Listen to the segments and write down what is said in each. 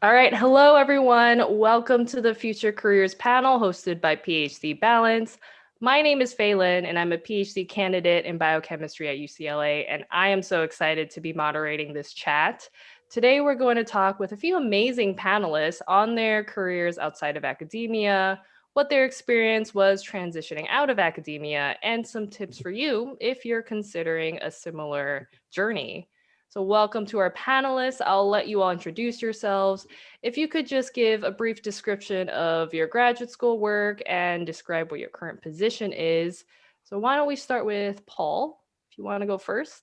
All right. Hello, everyone. Welcome to the Future Careers panel hosted by PhD Balance. My name is Fay Lin, and I'm a PhD candidate in biochemistry at UCLA, and I am so excited to be moderating this chat. Today, we're going to talk with a few amazing panelists on their careers outside of academia, what their experience was transitioning out of academia, and some tips for you if you're considering a similar journey. So welcome to our panelists. I'll let you all introduce yourselves. If you could just give a brief description of your graduate school work and describe what your current position is. So why don't we start with Paul, if you want to go first?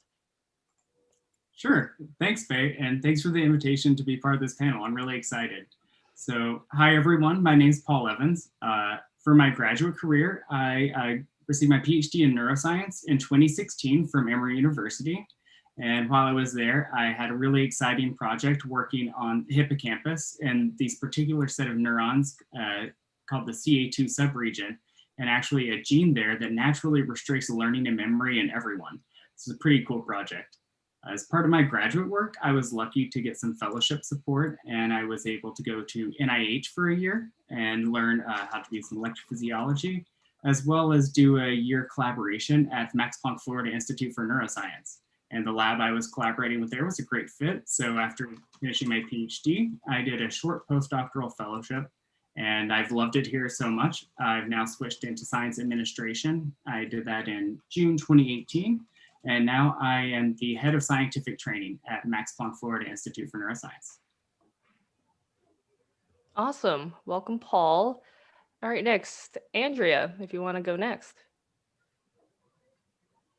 Sure. Thanks, Faye, and thanks for the invitation to be part of this panel. I'm really excited. So, hi, everyone. My name is Paul Evans. For my graduate career, I received my PhD in neuroscience in 2016 from Emory University. And while I was there, I had a really exciting project working on the hippocampus and these particular set of neurons called the CA2 subregion, and actually a gene there that naturally restricts learning and memory in everyone. This is a pretty cool project. As part of my graduate work, I was lucky to get some fellowship support, and I was able to go to NIH for a year and learn how to do some electrophysiology, as well as do a year collaboration at Max Planck Florida Institute for Neuroscience. And the lab I was collaborating with there was a great fit. So after finishing my PhD, I did a short postdoctoral fellowship, and I've loved it here so much. I've now switched into science administration. I did that in June 2018. And now I am the head of scientific training at Max Planck Florida Institute for Neuroscience. Awesome. Welcome, Paul. All right, next, Andrea, if you want to go next.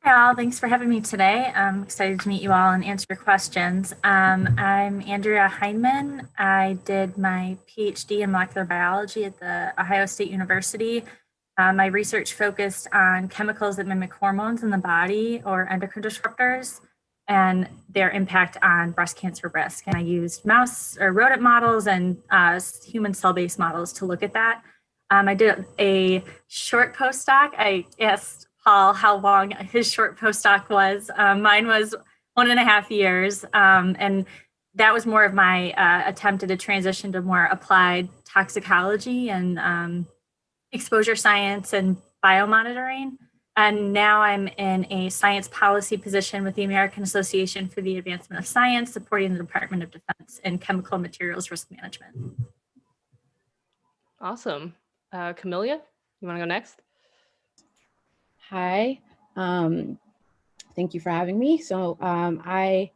Hi all, thanks for having me today. I'm excited to meet you all and answer your questions. I'm Andrea Heimmann. I did my PhD in molecular biology at the Ohio State University. My research focused on chemicals that mimic hormones in the body or endocrine disruptors and their impact on breast cancer risk. And I used mouse or rodent models and human cell-based models to look at that. I did a short postdoc. I asked Paul how long his short postdoc was. Mine was 1.5 years. And that was more of my attempt to transition to more applied toxicology and exposure science and biomonitoring. And now I'm in a science policy position with the American Association for the Advancement of Science, supporting the Department of Defense in chemical materials risk management. Awesome. Camillia, you want to go next? Hi, thank you for having me. So I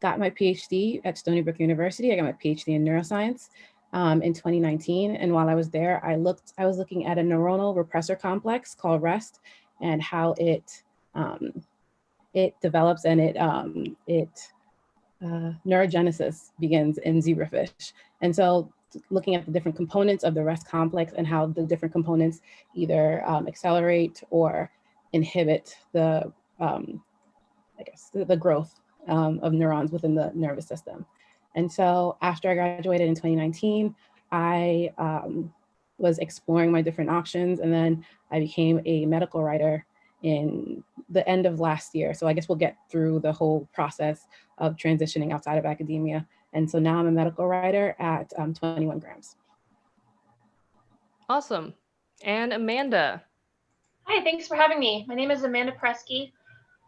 got my PhD at Stony Brook University. I got my PhD in neuroscience in 2019. And while I was there, I was looking at a neuronal repressor complex called REST and how it develops and neurogenesis begins in zebrafish. And so looking at the different components of the REST complex and how the different components either accelerate or inhibit the growth of neurons within the nervous system. And so after I graduated in 2019, I was exploring my different options, and then I became a medical writer in the end of last year. So I guess we'll get through the whole process of transitioning outside of academia. And so now I'm a medical writer at 21 grams. Awesome. And Amanda. Hi, thanks for having me. My name is Amanda Preske.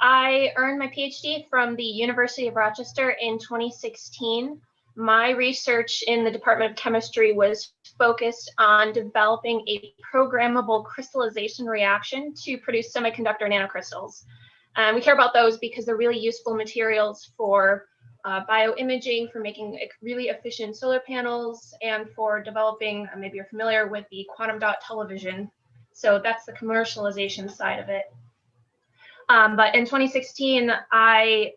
I earned my PhD from the University of Rochester in 2016. My research in the Department of Chemistry was focused on developing a programmable crystallization reaction to produce semiconductor nanocrystals. We care about those because they're really useful materials for bioimaging, for making really efficient solar panels, and for developing, maybe you're familiar with the quantum dot television. So that's the commercialization side of it. But in 2016, I,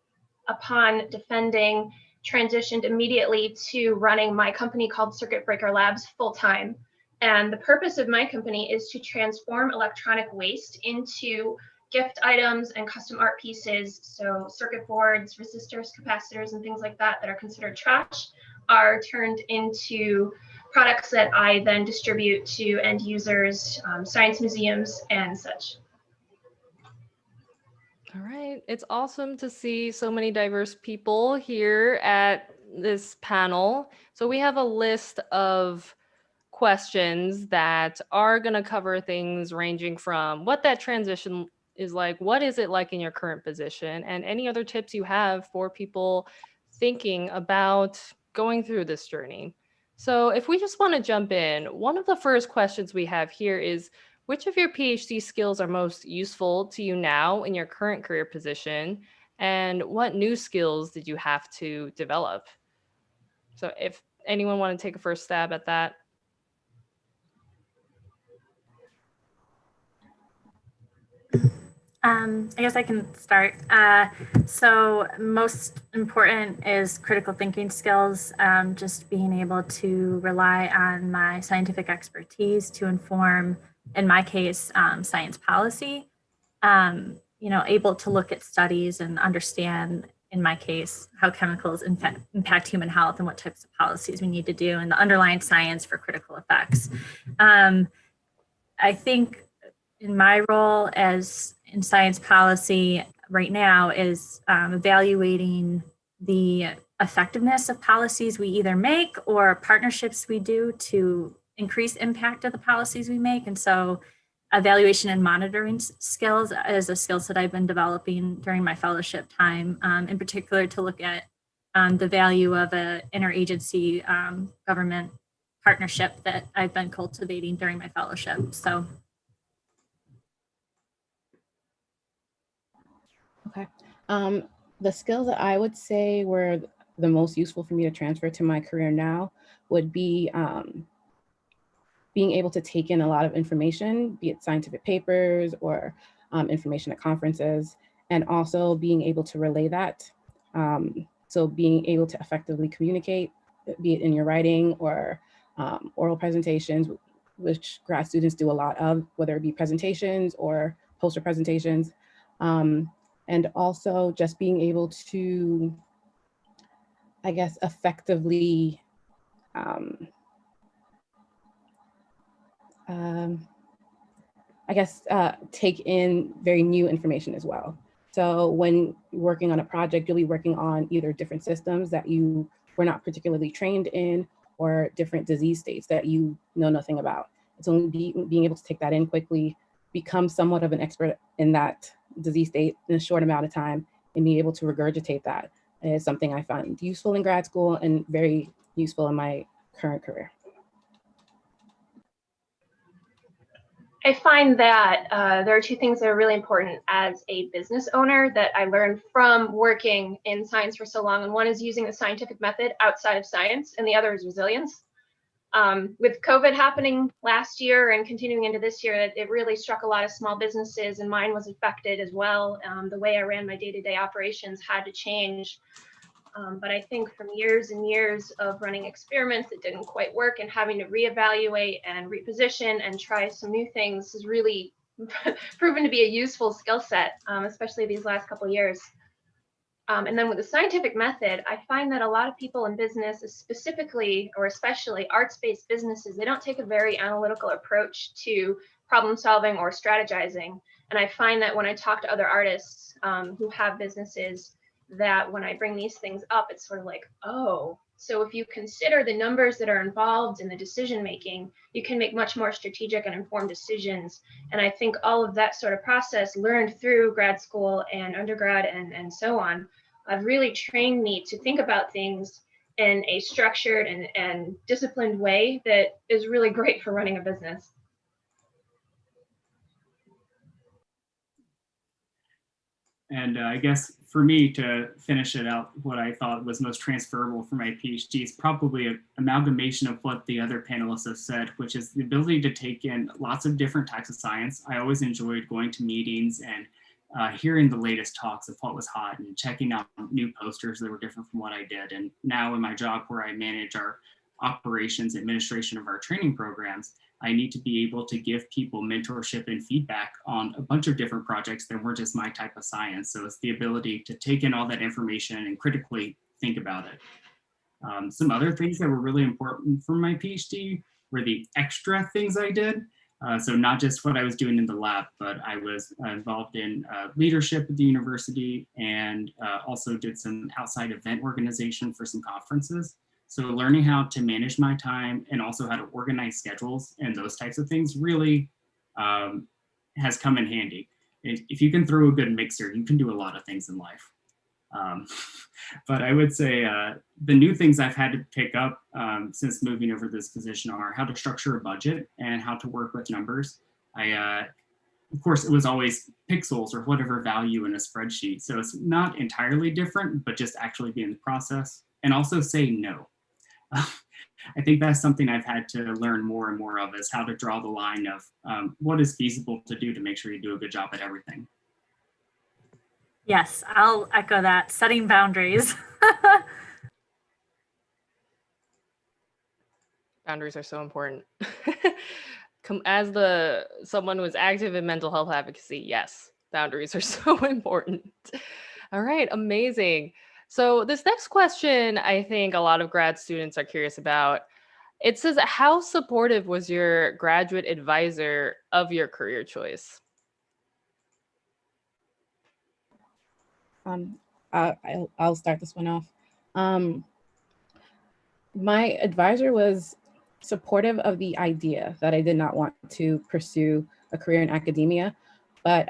upon defending, transitioned immediately to running my company called Circuit Breaker Labs full-time. And the purpose of my company is to transform electronic waste into gift items and custom art pieces. So circuit boards, resistors, capacitors, and things like that that are considered trash are turned into products that I then distribute to end users, science museums, and such. All right. It's awesome to see so many diverse people here at this panel. So we have a list of questions that are going to cover things ranging from what that transition is like, what is it like in your current position, and any other tips you have for people thinking about going through this journey. So if we just want to jump in, one of the first questions we have here is, which of your PhD skills are most useful to you now in your current career position? And what new skills did you have to develop? So if anyone want to take a first stab at that. I guess I can start. So most important is critical thinking skills, just being able to rely on my scientific expertise to inform, in my case, science policy. Able to look at studies and understand, in my case, how chemicals impact human health and what types of policies we need to do and the underlying science for critical effects. I think in my role as in science policy right now is evaluating the effectiveness of policies we either make or partnerships we do to increase impact of the policies we make. And so evaluation and monitoring skills is a skill set I've been developing during my fellowship time, in particular to look at the value of an interagency government partnership that I've been cultivating during my fellowship. So. Okay. The skills that I would say were the most useful for me to transfer to my career now would be being able to take in a lot of information, be it scientific papers or information at conferences, and also being able to relay that. So being able to effectively communicate, be it in your writing or oral presentations, which grad students do a lot of, whether it be presentations or poster presentations. And also just being able to, I guess, effectively take in very new information as well. So when you're working on a project, you'll be working on either different systems that you were not particularly trained in or different disease states that you know nothing about. It's only being able to take that in quickly, become somewhat of an expert in that disease state in a short amount of time, and be able to regurgitate that is something I find useful in grad school and very useful in my current career. I find that there are two things that are really important as a business owner that I learned from working in science for so long. And one is using the scientific method outside of science, and the other is resilience. With COVID happening last year and continuing into this year, it really struck a lot of small businesses, and mine was affected as well. The way I ran my day-to-day operations had to change. But I think from years and years of running experiments that didn't quite work and having to reevaluate and reposition and try some new things has really proven to be a useful skill set, especially these last couple of years. And then with the scientific method, I find that a lot of people in business, specifically or especially arts-based businesses, they don't take a very analytical approach to problem solving or strategizing. And I find that when I talk to other artists who have businesses, that when I bring these things up, it's sort of like, oh, so if you consider the numbers that are involved in the decision making, you can make much more strategic and informed decisions. And I think all of that sort of process learned through grad school and undergrad and so on, have really trained me to think about things in a structured and disciplined way that is really great for running a business. And I guess for me, to finish it out, what I thought was most transferable for my PhD is probably an amalgamation of what the other panelists have said, which is the ability to take in lots of different types of science. I always enjoyed going to meetings and hearing the latest talks of what was hot and checking out new posters that were different from what I did. And now in my job where I manage our operations administration of our training programs, I need to be able to give people mentorship and feedback on a bunch of different projects that weren't just my type of science. So it's the ability to take in all that information and critically think about it. Some other things that were really important for my PhD were the extra things I did. So not just what I was doing in the lab, but I was involved in leadership at the university and also did some outside event organization for some conferences. So learning how to manage my time and also how to organize schedules and those types of things really has come in handy. If you can throw a good mixer, you can do a lot of things in life. But I would say the new things I've had to pick up since moving over this position are how to structure a budget and how to work with numbers. Of course, it was always pixels or whatever value in a spreadsheet. So it's not entirely different, but just actually be in the process and also say no. I think that's something I've had to learn more and more of, is how to draw the line of what is feasible to do to make sure you do a good job at everything. Yes, I'll echo that. Setting boundaries. Boundaries are so important. As someone who is active in mental health advocacy, yes, boundaries are so important. All right, amazing. So this next question, I think a lot of grad students are curious about. It says, how supportive was your graduate advisor of your career choice? I'll start this one off. My advisor was supportive of the idea that I did not want to pursue a career in academia, but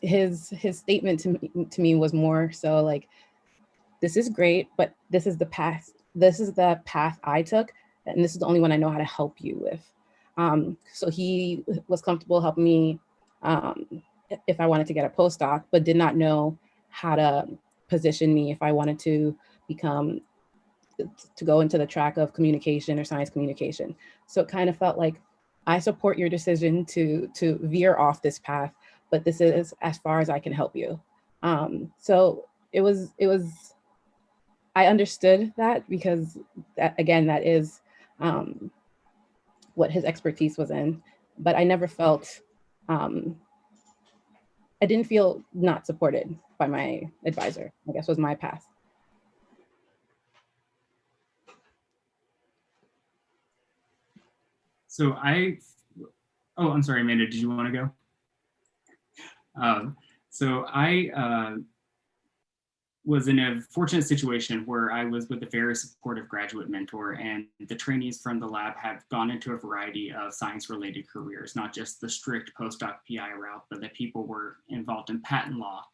his statement to me was more so like, this is great, but this is the path. This is the path I took, and this is the only one I know how to help you with. So he was comfortable helping me if I wanted to get a postdoc, but did not know how to position me if I wanted to go into the track of communication or science communication. So it kind of felt like, I support your decision to veer off this path, but this is as far as I can help you. So it was, I understood that because that is what his expertise was in, but I never felt, I didn't feel not supported by my advisor, I guess was my path. So I'm sorry, Amanda, did you want to go? So I was in a fortunate situation where I was with a very supportive graduate mentor, and the trainees from the lab have gone into a variety of science-related careers, not just the strict postdoc PI route, but that people were involved in patent law,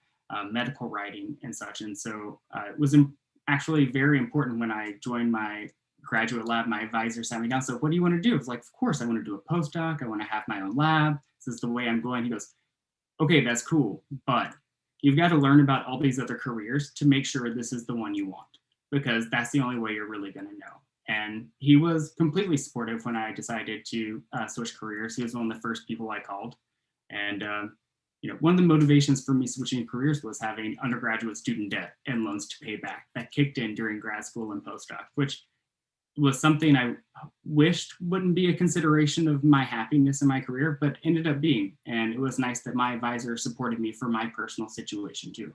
medical writing and such. And so it was actually very important when I joined my graduate lab, my advisor sat me down, so what do you want to do? It's like, of course, I want to do a postdoc. I want to have my own lab. This is the way I'm going. He goes, okay, that's cool, but you've got to learn about all these other careers to make sure this is the one you want, because that's the only way you're really going to know. And he was completely supportive when I decided to switch careers. He was one of the first people I called. And one of the motivations for me switching careers was having undergraduate student debt and loans to pay back that kicked in during grad school and postdoc, which was something I wished wouldn't be a consideration of my happiness in my career, but ended up being. And it was nice that my advisor supported me for my personal situation too.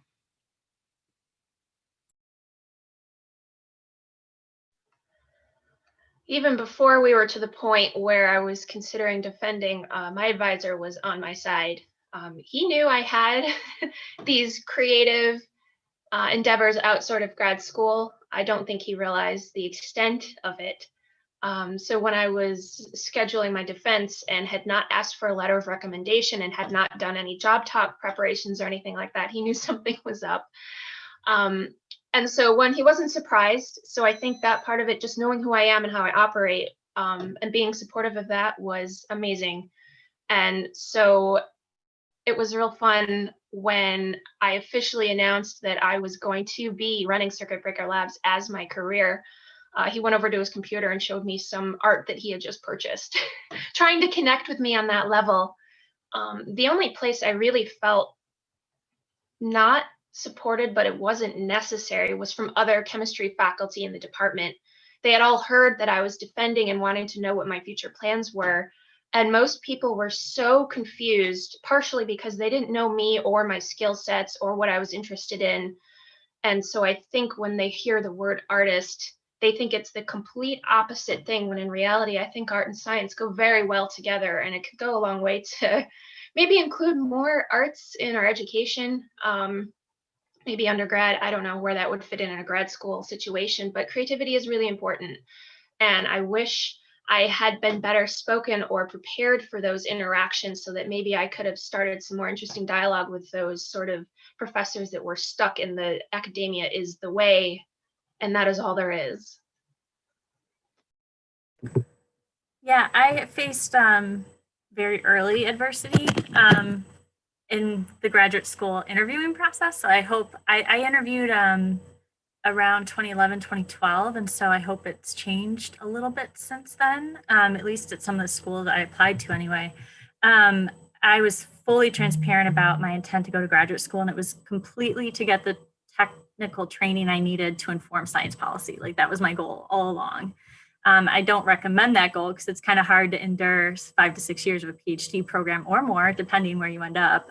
Even before we were to the point where I was considering defending, my advisor was on my side. He knew I had these creative endeavors outside of grad school. I don't think he realized the extent of it. So when I was scheduling my defense and had not asked for a letter of recommendation and had not done any job talk preparations or anything like that, he knew something was up. And so when he wasn't surprised, so I think that part of it, just knowing who I am and how I operate, and being supportive of that was amazing. And so it was real fun when I officially announced that I was going to be running Circuit Breaker Labs as my career. He went over to his computer and showed me some art that he had just purchased, trying to connect with me on that level. The only place I really felt not supported, but it wasn't necessary, was from other chemistry faculty in the department. They had all heard that I was defending and wanting to know what my future plans were. And most people were so confused, partially because they didn't know me or my skill sets or what I was interested in. And so I think when they hear the word artist, they think it's the complete opposite thing, when in reality, I think art and science go very well together, and it could go a long way to maybe include more arts in our education. Maybe undergrad, I don't know where that would fit in a grad school situation, but creativity is really important. And I wish I had been better spoken or prepared for those interactions, so that maybe I could have started some more interesting dialogue with those sort of professors that were stuck in the academia is the way, and that is all there is. Yeah, I faced very early adversity in the graduate school interviewing process. So I interviewed around 2011, 2012. And so I hope it's changed a little bit since then, at least at some of the schools I applied to anyway. I was fully transparent about my intent to go to graduate school, and it was completely to get the technical training I needed to inform science policy. Like, that was my goal all along. I don't recommend that goal because it's kind of hard to endure 5 to 6 years of a PhD program or more, depending where you end up,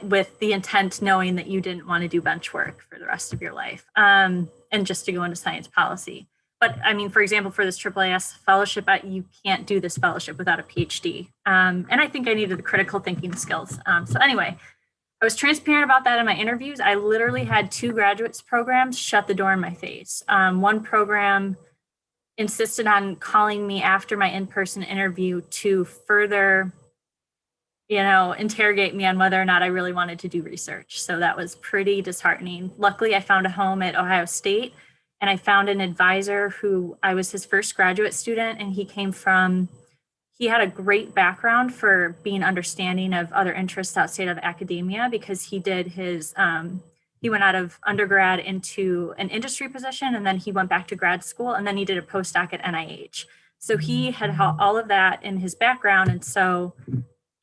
with the intent knowing that you didn't want to do bench work for the rest of your life, and just to go into science policy. But I mean, for example, for this AAAS fellowship, you can't do this fellowship without a PhD. And I think I needed the critical thinking skills. So anyway, I was transparent about that in my interviews. I literally had 2 graduates programs shut the door in my face. One program insisted on calling me after my in-person interview to further, interrogate me on whether or not I really wanted to do research. So that was pretty disheartening. Luckily, I found a home at Ohio State, and I found an advisor who I was his first graduate student, and he had a great background for being understanding of other interests outside of academia, because he did he went out of undergrad into an industry position, and then he went back to grad school, and then he did a postdoc at NIH. So he had all of that in his background. And so,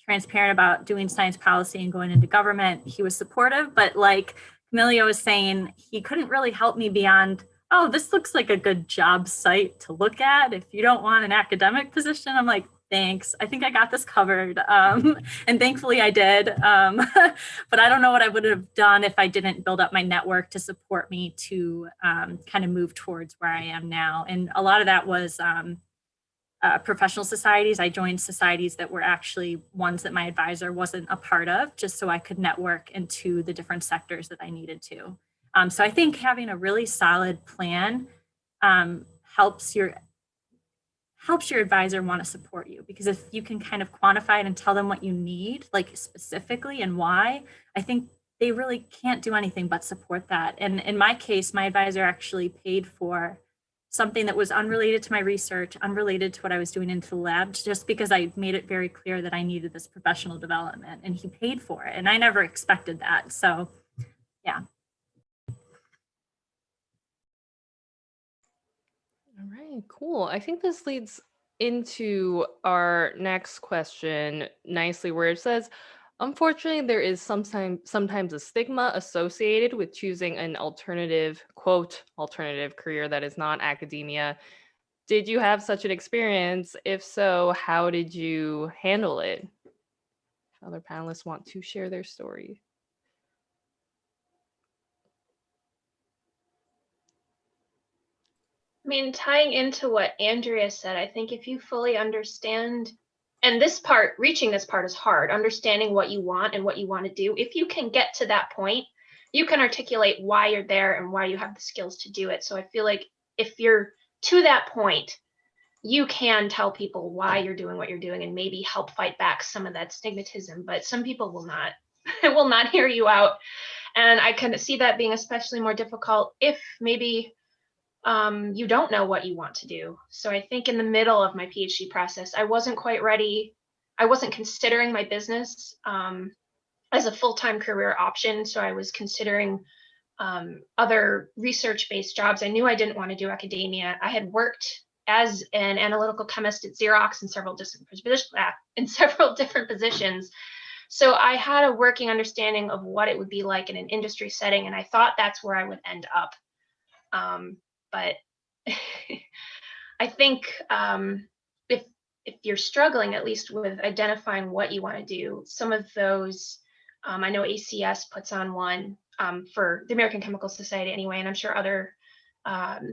transparent about doing science policy and going into government, he was supportive, but like Camillia was saying, he couldn't really help me beyond, oh, this looks like a good job site to look at if you don't want an academic position. I'm like, thanks, I think I got this covered. And thankfully I did. But I don't know what I would have done if I didn't build up my network to support me to kind of move towards where I am now. And a lot of that was professional societies. I joined societies that were actually ones that my advisor wasn't a part of, just so I could network into the different sectors that I needed to. So I think having a really solid plan helps your advisor want to support you, because if you can kind of quantify it and tell them what you need, like specifically and why, I think they really can't do anything but support that. And in my case, my advisor actually paid for something that was unrelated to my research, unrelated to what I was doing into the lab, just because I made it very clear that I needed this professional development, and he paid for it. And I never expected that. So, yeah. All right, cool. I think this leads into our next question nicely, where it says, unfortunately, there is sometimes a stigma associated with choosing an alternative, quote, alternative career that is not academia. Did you have such an experience? If so, how did you handle it? Other panelists want to share their story. I mean, tying into what Andrea said, I think if you fully understand, and this part, reaching this part is hard, understanding what you want and what you want to do. If you can get to that point, you can articulate why you're there and why you have the skills to do it. So I feel like if you're to that point, you can tell people why you're doing what you're doing and maybe help fight back some of that stigmatism, but some people will not, will not hear you out. And I can see that being especially more difficult if maybe you don't know what you want to do. So I think in the middle of my PhD process, I wasn't quite ready. I wasn't considering my business as a full-time career option. So I was considering other research-based jobs. I knew I didn't want to do academia. I had worked as an analytical chemist at Xerox in several different positions. So I had a working understanding of what it would be like in an industry setting, and I thought that's where I would end up. But I think if you're struggling, at least with identifying what you want to do, some of those, I know ACS puts on one for the American Chemical Society anyway, and I'm sure other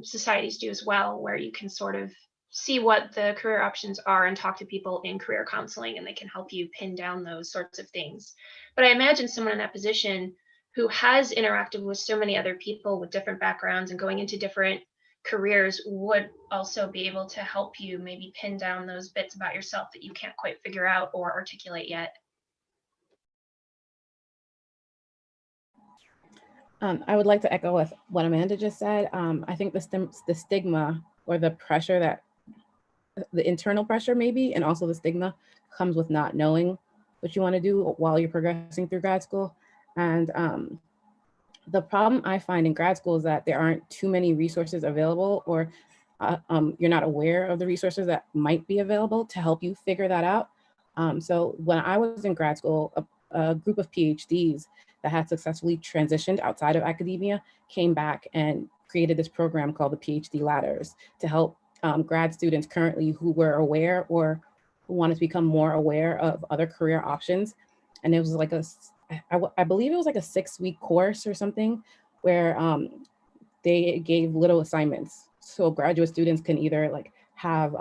societies do as well, where you can sort of see what the career options are and talk to people in career counseling, and they can help you pin down those sorts of things. But I imagine someone in that position who has interacted with so many other people with different backgrounds and going into different careers would also be able to help you maybe pin down those bits about yourself that you can't quite figure out or articulate yet. I would like to echo with what Amanda just said. I think the stigma or the pressure that the internal pressure maybe, and also the stigma comes with not knowing what you want to do while you're progressing through grad school. And the problem I find in grad school is that there aren't too many resources available, or you're not aware of the resources that might be available to help you figure that out. So when I was in grad school, a group of PhDs that had successfully transitioned outside of academia came back and created this program called the PhD Ladders to help grad students currently who were aware or who wanted to become more aware of other career options. And it was like I believe it was like a 6-week course or something where they gave little assignments. So graduate students can either like have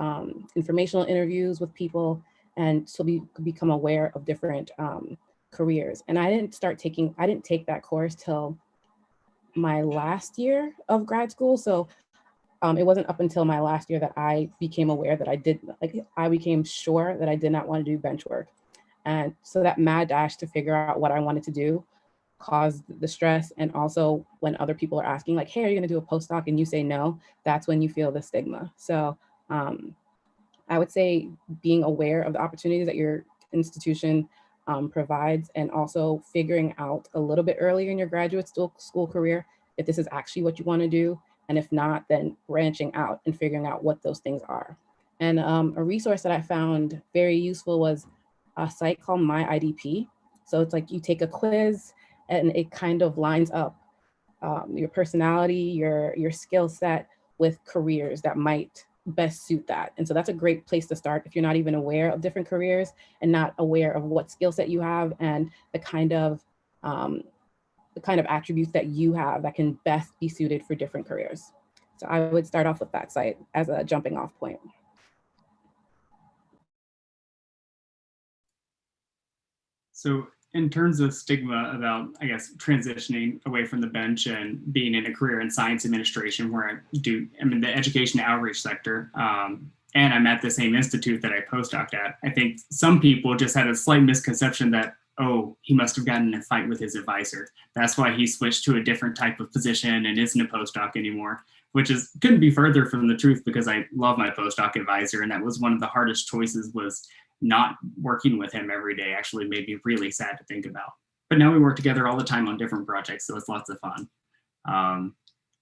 informational interviews with people and so become aware of different careers. And I didn't take that course till my last year of grad school. So it wasn't up until my last year that I became aware that I became sure that I did not want to do bench work. And so that mad dash to figure out what I wanted to do caused the stress. And also when other people are asking like, hey, are you gonna do a postdoc? And you say no, that's when you feel the stigma. So I would say being aware of the opportunities that your institution provides, and also figuring out a little bit earlier in your graduate school career if this is actually what you want to do. And if not, then branching out and figuring out what those things are. And a resource that I found very useful was a site called My IDP. So it's like you take a quiz and it kind of lines up your personality, your skill set with careers that might best suit that. And so that's a great place to start if you're not even aware of different careers and not aware of what skill set you have and the kind of attributes that you have that can best be suited for different careers. So I would start off with that site as a jumping off point. So in terms of stigma about, I guess, transitioning away from the bench and being in a career in science administration, where I'm in the education outreach sector, and I'm at the same institute that I postdoced at, I think some people just had a slight misconception that, oh, he must have gotten in a fight with his advisor. That's why he switched to a different type of position and isn't a postdoc anymore, which couldn't be further from the truth, because I love my postdoc advisor, and that was one of the hardest choices, was not working with him every day. Actually made me really sad to think about. But now we work together all the time on different projects, so it's lots of fun.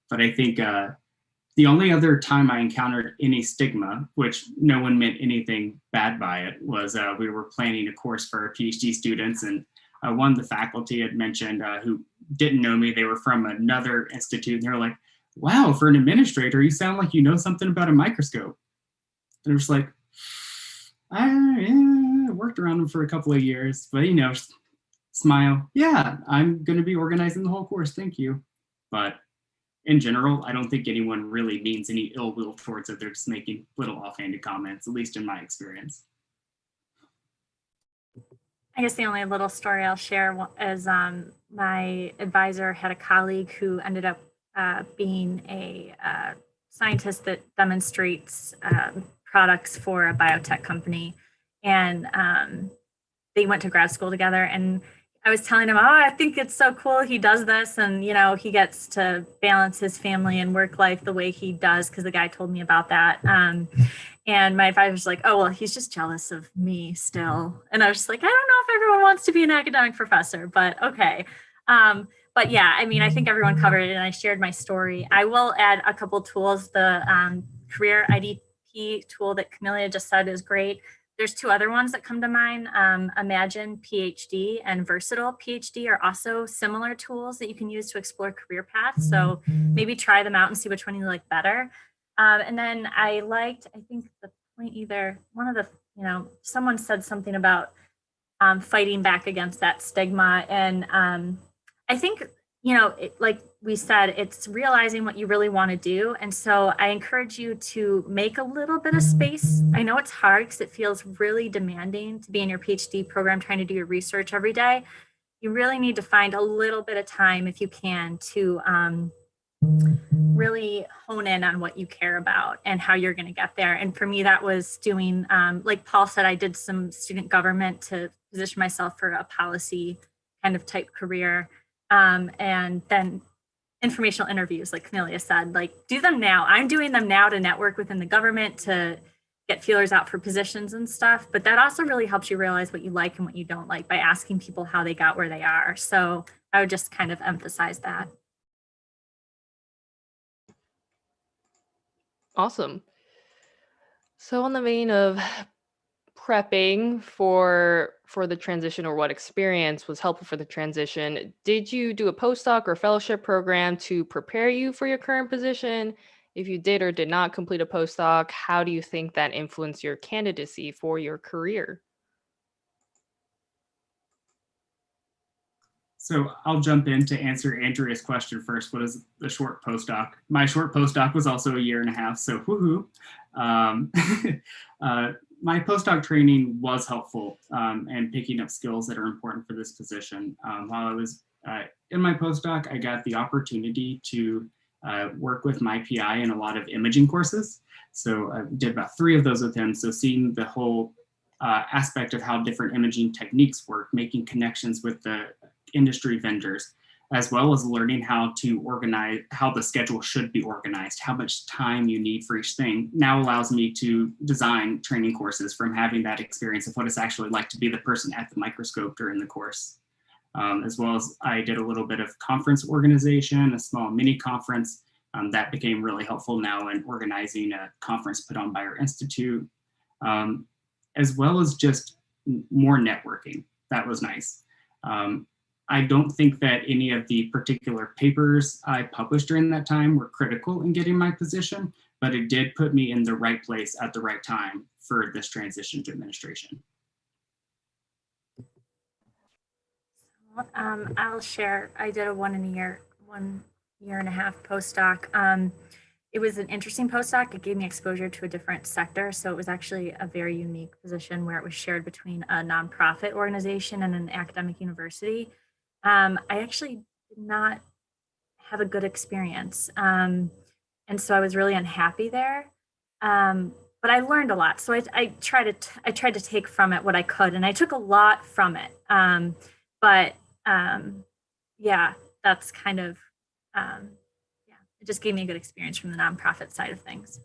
But I think the only other time I encountered any stigma, which no one meant anything bad by it, was we were planning a course for our PhD students, and one of the faculty had mentioned, who didn't know me, they were from another institute, and they were like, wow, for an administrator, you sound like you know something about a microscope. And it was like, I worked around them for a couple of years, but smile. Yeah, I'm going to be organizing the whole course. Thank you. But in general, I don't think anyone really means any ill will towards it. They're just making little offhanded comments, at least in my experience. I guess the only little story I'll share is my advisor had a colleague who ended up being a scientist that demonstrates products for a biotech company. And they went to grad school together. And I was telling him, oh, I think it's so cool he does this. And, he gets to balance his family and work life the way he does, because the guy told me about that. And my advisor was like, oh, well, he's just jealous of me still. And I was just like, I don't know if everyone wants to be an academic professor, but okay. But yeah, I mean, I think everyone covered it, and I shared my story. I will add a couple tools. The career IDP tool that Camillia just said is great. There's two other ones that come to mind. Imagine PhD and Versatile PhD are also similar tools that you can use to explore career paths. So maybe try them out and see which one you like better. And then I think the point someone said something about fighting back against that stigma. And I think, we said it's realizing what you really want to do. And so I encourage you to make a little bit of space. I know it's hard because it feels really demanding to be in your PhD program trying to do your research every day. You really need to find a little bit of time, if you can, to really hone in on what you care about and how you're going to get there. And for me, that was doing, like Paul said, I did some student government to position myself for a policy kind of type career. And then informational interviews, like Camillia said, like do them now. I'm doing them now to network within the government, to get feelers out for positions and stuff. But that also really helps you realize what you like and what you don't like by asking people how they got where they are. So I would just kind of emphasize that. Awesome. So on the vein of prepping for the transition, or what experience was helpful for the transition, did you do a postdoc or fellowship program to prepare you for your current position? If you did or did not complete a postdoc, how do you think that influenced your candidacy for your career? So I'll jump in to answer Andrea's question first. What is the short postdoc? My short postdoc was also 1.5 years, so woohoo. My postdoc training was helpful and picking up skills that are important for this position. While I was in my postdoc, I got the opportunity to work with my PI in a lot of imaging courses. So I did about 3 of those with him. So seeing the whole aspect of how different imaging techniques work, making connections with the industry vendors, as well as learning how to organize, how the schedule should be organized, how much time you need for each thing, now allows me to design training courses from having that experience of what it's actually like to be the person at the microscope during the course. As well as I did a little bit of conference organization, a small mini conference that became really helpful now in organizing a conference put on by our institute, as well as just more networking. That was nice. I don't think that any of the particular papers I published during that time were critical in getting my position, but it did put me in the right place at the right time for this transition to administration. I'll share. I did a 1.5 year postdoc. It was an interesting postdoc. It gave me exposure to a different sector. So it was actually a very unique position where it was shared between a nonprofit organization and an academic university. I actually did not have a good experience. And so I was really unhappy there. But I learned a lot. So I tried to take from it what I could, and I took a lot from it. Yeah, that's kind of, it just gave me a good experience from the nonprofit side of things.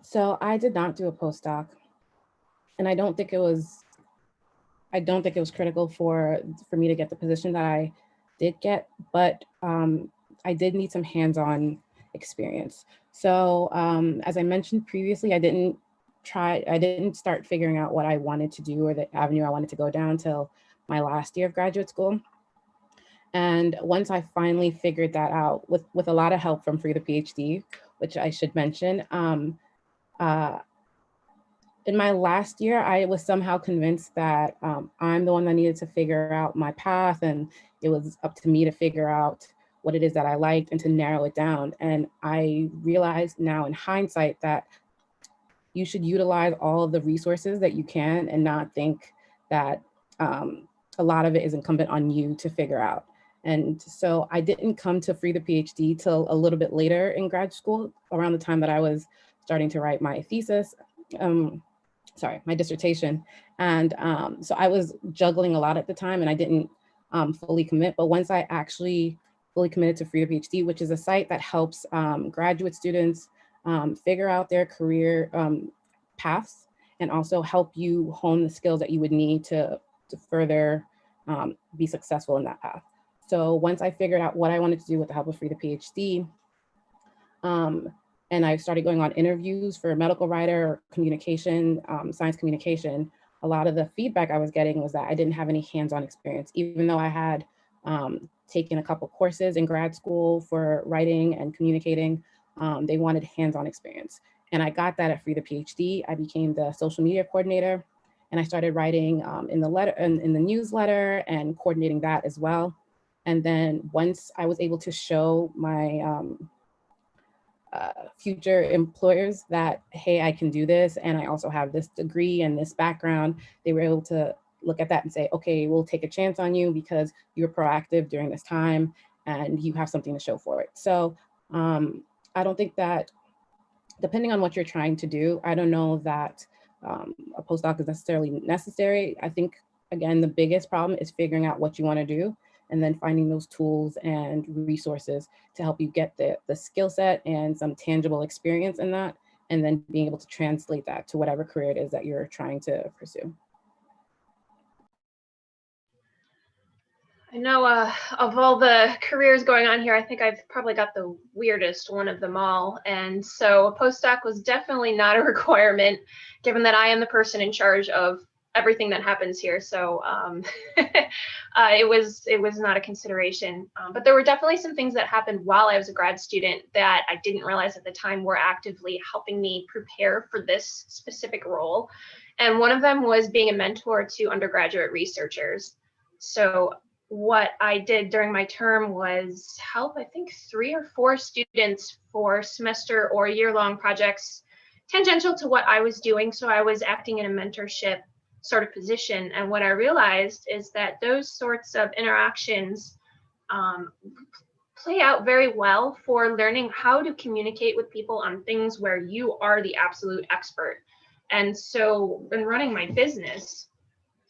So I did not do a postdoc, and I don't think it was critical for me to get the position that I did get, but I did need some hands-on experience. So as I mentioned previously, I didn't start figuring out what I wanted to do or the avenue I wanted to go down until my last year of graduate school. And once I finally figured that out, with a lot of help from Free the PhD, which I should mention, in my last year, I was somehow convinced that I'm the one that needed to figure out my path, and it was up to me to figure out what it is that I liked and to narrow it down. And I realized now in hindsight that you should utilize all of the resources that you can and not think that a lot of it is incumbent on you to figure out. And so I didn't come to Free the PhD till a little bit later in grad school, around the time that I was starting to write my thesis, my dissertation. And so I was juggling a lot at the time, and I didn't fully commit. But once I actually fully committed to Free the PhD, which is a site that helps graduate students figure out their career paths, and also help you hone the skills that you would need to further be successful in that path. So once I figured out what I wanted to do with the help of Free the PhD, and I started going on interviews for medical writer, or communication, science communication, a lot of the feedback I was getting was that I didn't have any hands-on experience, even though I had taken a couple courses in grad school for writing and communicating. They wanted hands-on experience. And I got that at Free the PhD. I became the social media coordinator, And I started writing in the newsletter and coordinating that as well. And then once I was able to show my future employers that, hey, I can do this, and I also have this degree and this background, they were able to look at that and say, okay, we'll take a chance on you because you're proactive during this time and you have something to show for it. So I don't think that, depending on what you're trying to do, I don't know that a postdoc is necessarily necessary. I think, again, the biggest problem is figuring out what you want to do and then finding those tools and resources to help you get the skill set and some tangible experience in that, and then being able to translate that to whatever career it is that you're trying to pursue. I know of all the careers going on here, I think I've probably got the weirdest one of them all. And so a postdoc was definitely not a requirement, given that I am the person in charge of everything that happens here. So it was not a consideration. But there were definitely some things that happened while I was a grad student that I didn't realize at the time were actively helping me prepare for this specific role. And one of them was being a mentor to undergraduate researchers. So what I did during my term was help, I think, 3 or 4 students for semester or year-long projects tangential to what I was doing. So I was acting in a mentorship sort of position. And what I realized is that those sorts of interactions play out very well for learning how to communicate with people on things where you are the absolute expert. And so in running my business,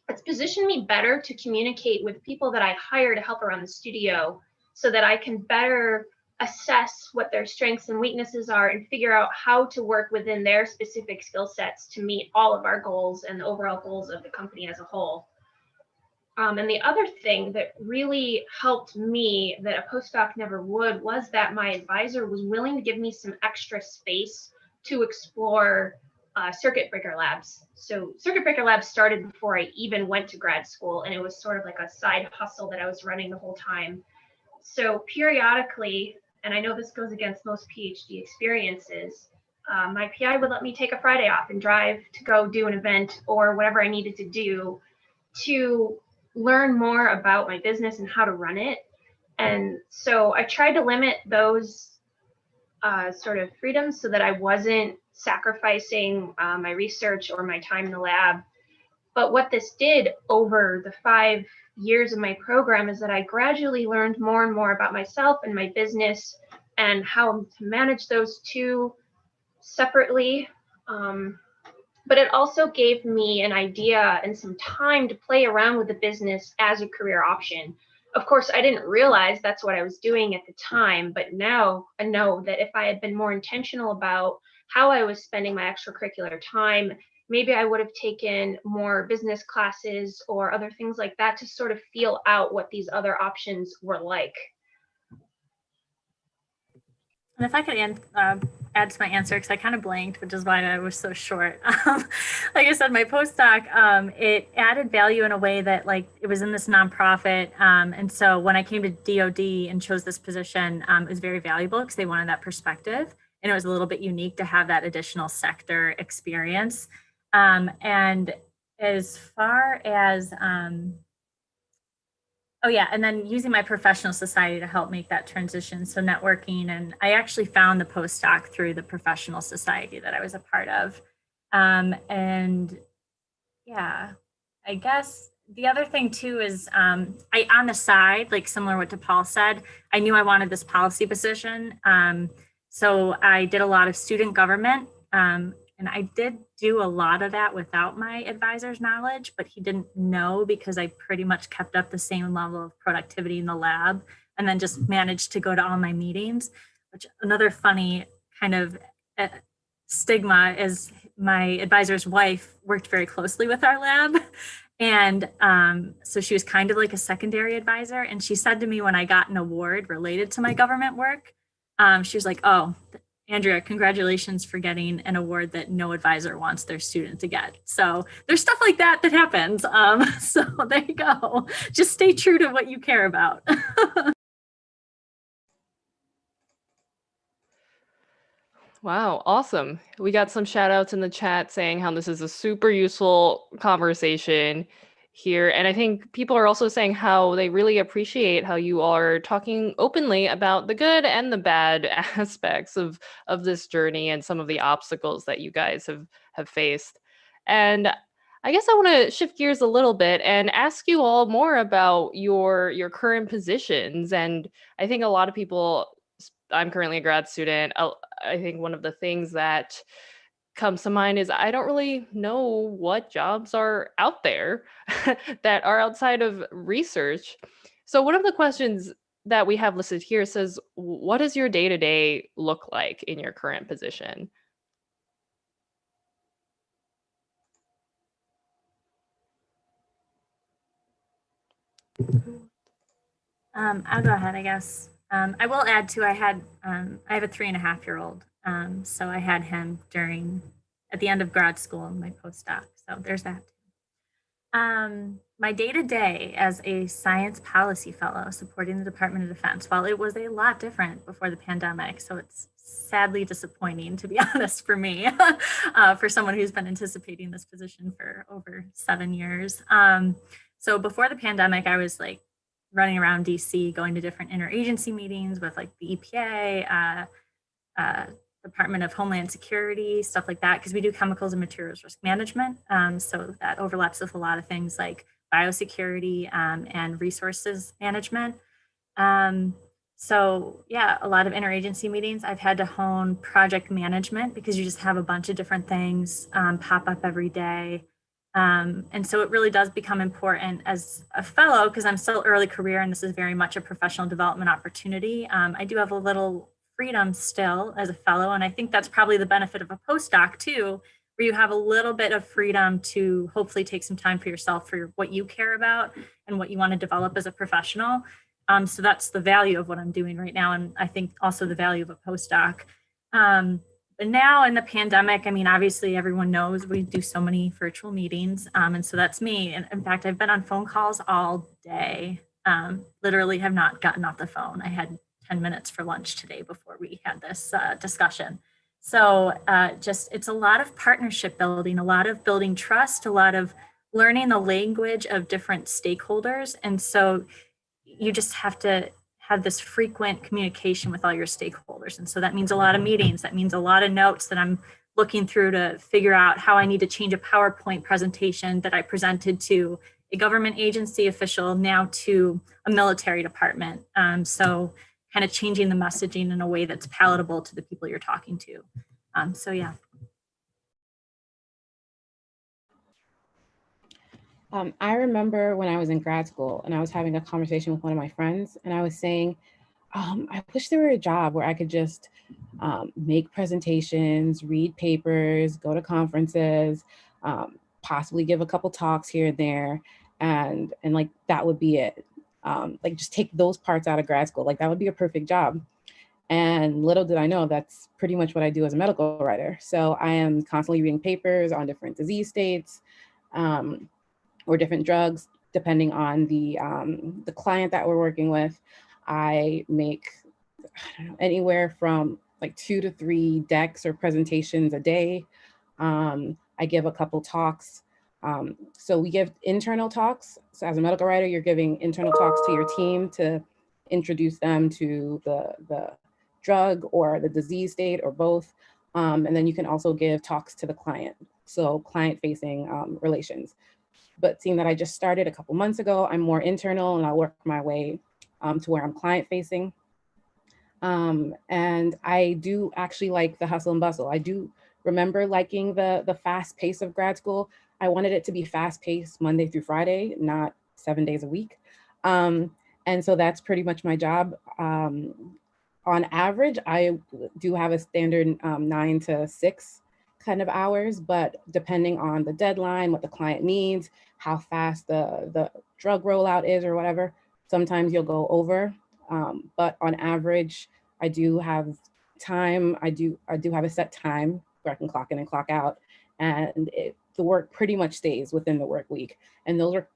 it's positioned me better to communicate with people that I hire to help around the studio so that I can better assess what their strengths and weaknesses are and figure out how to work within their specific skill sets to meet all of our goals and the overall goals of the company as a whole. And the other thing that really helped me that a postdoc never would was that my advisor was willing to give me some extra space to explore circuit breaker labs. So circuit breaker labs started before I even went to grad school, and it was sort of like a side hustle that I was running the whole time. So periodically, and I know this goes against most PhD experiences, my PI would let me take a Friday off and drive to go do an event or whatever I needed to do to learn more about my business and how to run it. And so I tried to limit those sort of freedoms so that I wasn't sacrificing my research or my time in the lab. But what this did over the 5 years of my program is that I gradually learned more and more about myself and my business and how to manage those two separately. But it also gave me an idea and some time to play around with the business as a career option. Of course, I didn't realize that's what I was doing at the time, but now I know that if I had been more intentional about how I was spending my extracurricular time, maybe I would have taken more business classes or other things like that to sort of feel out what these other options were like. And if I could add to my answer, because I kind of blanked, which is why I was so short. Like I said, my postdoc, it added value in a way that, like, it was in this nonprofit. And so when I came to DOD and chose this position, it was very valuable because they wanted that perspective. And it was a little bit unique to have that additional sector experience. And as far as, oh yeah, and then using my professional society to help make that transition. So networking, and I actually found the postdoc through the professional society that I was a part of. And yeah, I guess the other thing too is on the side, like similar what Paul said, I knew I wanted this policy position. So I did a lot of student government. And I did do a lot of that without my advisor's knowledge, but he didn't know because I pretty much kept up the same level of productivity in the lab and then just managed to go to all my meetings, which another funny kind of stigma is my advisor's wife worked very closely with our lab. And so she was kind of like a secondary advisor. And she said to me when I got an award related to my government work, she was like, "Oh, Andrea, congratulations for getting an award that no advisor wants their student to get." So there's stuff like that that happens. So there you go. Just stay true to what you care about. Wow, awesome. We got some shout outs in the chat saying how this is a super useful conversation here. And I think people are also saying how they really appreciate how you are talking openly about the good and the bad aspects of this journey and some of the obstacles that you guys have faced. And I guess I want to shift gears a little bit and ask you all more about your current positions. And I think a lot of people, I'm currently a grad student. I think one of the things that comes to mind is I don't really know what jobs are out there that are outside of research. So one of the questions that we have listed here says, what does your day-to-day look like in your current position? I'll go ahead, I guess. I will add too, I have a 3.5-year-old. So I had him at the end of grad school in my postdoc. So there's that. My day-to-day as a science policy fellow supporting the Department of Defense, well, it was a lot different before the pandemic. So it's sadly disappointing, to be honest, for me, for someone who's been anticipating this position for over 7 years. So before the pandemic, I was like running around DC, going to different interagency meetings with like the EPA, Department of Homeland Security, stuff like that, because we do chemicals and materials risk management. So that overlaps with a lot of things like biosecurity and resources management. So yeah, a lot of interagency meetings. I've had to hone project management because you just have a bunch of different things pop up every day. And so it really does become important as a fellow, because I'm still early career and this is very much a professional development opportunity. I do have a little freedom still as a fellow, and I think that's probably the benefit of a postdoc too, where you have a little bit of freedom to hopefully take some time for yourself for what you care about and what you want to develop as a professional. So that's the value of what I'm doing right now, and I think also the value of a postdoc. But now in the pandemic, I mean, obviously everyone knows we do so many virtual meetings. And so that's me. And in fact, I've been on phone calls all day. Literally have not gotten off the phone. I had 10 minutes for lunch today before we had this discussion. So it's a lot of partnership building, a lot of building trust, a lot of learning the language of different stakeholders. And so you just have to have this frequent communication with all your stakeholders. And so that means a lot of meetings. That means a lot of notes that I'm looking through to figure out how I need to change a PowerPoint presentation that I presented to a government agency official, now to a military department. So kind of changing the messaging in a way that's palatable to the people you're talking to. So yeah. I remember when I was in grad school and I was having a conversation with one of my friends, and I was saying, I wish there were a job where I could just make presentations, read papers, go to conferences, possibly give a couple talks here and there, and like that would be it. Like just take those parts out of grad school, like that would be a perfect job. And little did I know that's pretty much what I do as a medical writer. So I am constantly reading papers on different disease states, or different drugs, depending on the client that we're working with. I make, I don't know, anywhere from like 2 to 3 decks or presentations a day. I give a couple talks. So we give internal talks. So as a medical writer, you're giving internal talks to your team to introduce them to the drug or the disease state or both. And then you can also give talks to the client. So client-facing relations. But seeing that I just started a couple months ago, I'm more internal and I'll work my way to where I'm client facing. And I do actually like the hustle and bustle. I do remember liking the fast pace of grad school. I wanted it to be fast paced Monday through Friday, not 7 days a week. And so that's pretty much my job. On average, I do have a standard 9 to 6 kind of hours, but depending on the deadline, what the client needs, how fast the drug rollout is or whatever, sometimes you'll go over. But on average, I do have time. I do have a set time where I can clock in and clock out, and the work pretty much stays within the work week. And those are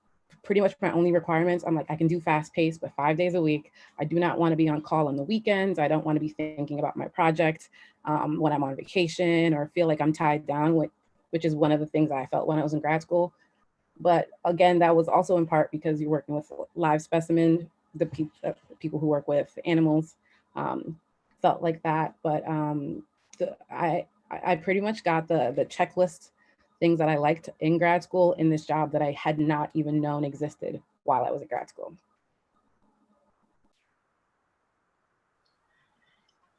pretty much my only requirements. I'm like, I can do fast paced, but 5 days a week. I do not want to be on call on the weekends. I don't want to be thinking about my project when I'm on vacation or feel like I'm tied down, which is one of the things I felt when I was in grad school. But again, that was also in part because you're working with live specimen, the people who work with animals felt like that. But I pretty much got the checklist things that I liked in grad school in this job that I had not even known existed while I was at grad school.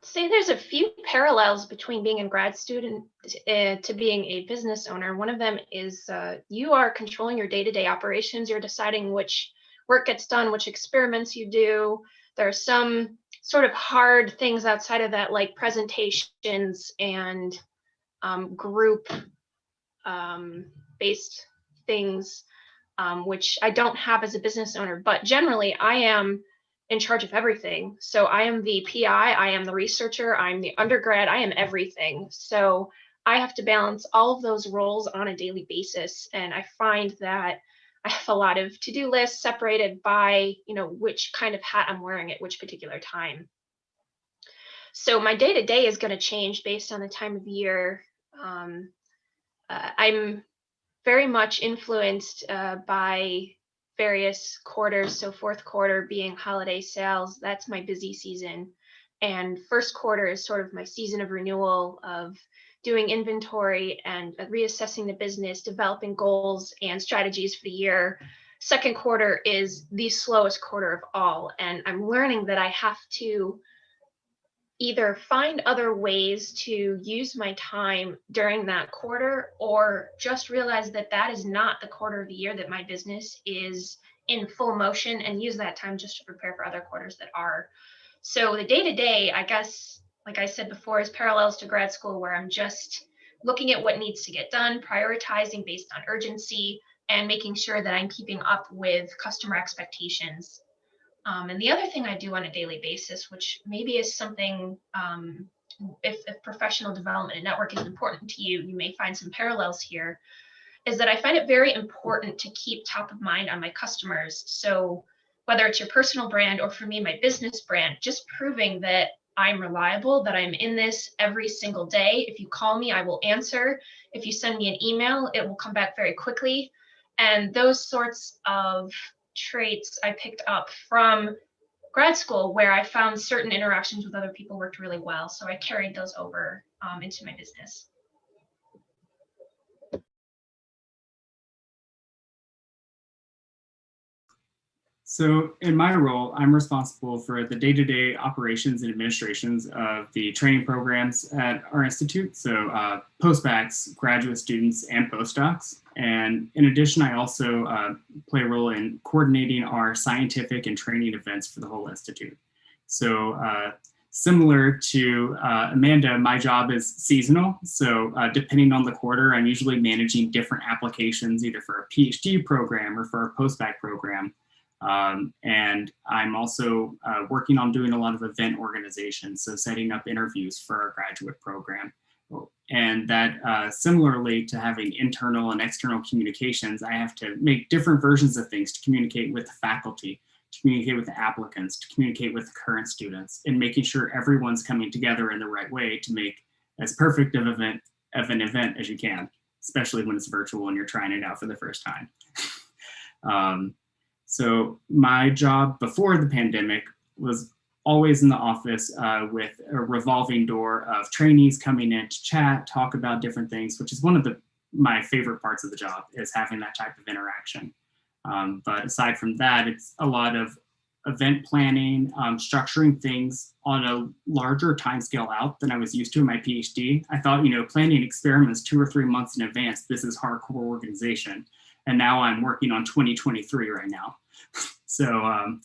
Say there's a few parallels between being a grad student to being a business owner. One of them is you are controlling your day-to-day operations. You're deciding which work gets done, which experiments you do. There are some sort of hard things outside of that, like presentations and group based things, which I don't have as a business owner, but generally I am in charge of everything. So I am the PI, I am the researcher, I'm the undergrad, I am everything. So I have to balance all of those roles on a daily basis. And I find that I have a lot of to-do lists separated by, which kind of hat I'm wearing at which particular time. So my day-to-day is going to change based on the time of year. I'm very much influenced by various quarters. So fourth quarter being holiday sales, that's my busy season. And first quarter is sort of my season of renewal, of doing inventory and reassessing the business, developing goals and strategies for the year. Second quarter is the slowest quarter of all. And I'm learning that I have to either find other ways to use my time during that quarter, or just realize that that is not the quarter of the year that my business is in full motion, and use that time just to prepare for other quarters that are. So the day-to-day, I guess, like I said before, is parallels to grad school, where I'm just looking at what needs to get done, prioritizing based on urgency, and making sure that I'm keeping up with customer expectations. And the other thing I do on a daily basis, which maybe is something, if professional development and networking is important to you, you may find some parallels here, is that I find it very important to keep top of mind on my customers. So whether it's your personal brand or for me, my business brand, just proving that I'm reliable, that I'm in this every single day. If you call me, I will answer. If you send me an email, it will come back very quickly. And those sorts of traits I picked up from grad school, where I found certain interactions with other people worked really well. So I carried those over into my business. So in my role, I'm responsible for the day-to-day operations and administrations of the training programs at our institute. So postbacks, graduate students, and postdocs. And in addition, I also play a role in coordinating our scientific and training events for the whole institute. So similar to Amanda, my job is seasonal. So depending on the quarter, I'm usually managing different applications, either for a PhD program or for a postbac program. And I'm also working on doing a lot of event organization, so setting up interviews for our graduate program. And that similarly to having internal and external communications, I have to make different versions of things to communicate with the faculty, to communicate with the applicants, to communicate with the current students, and making sure everyone's coming together in the right way to make as perfect of an event as you can, especially when it's virtual and you're trying it out for the first time. So my job before the pandemic was always in the office with a revolving door of trainees coming in to chat, talk about different things, which is one of my favorite parts of the job, is having that type of interaction. But aside from that, it's a lot of event planning, structuring things on a larger timescale out than I was used to in my PhD. I thought, planning experiments 2 or 3 months in advance, this is hardcore organization. And now I'm working on 2023 right now. So,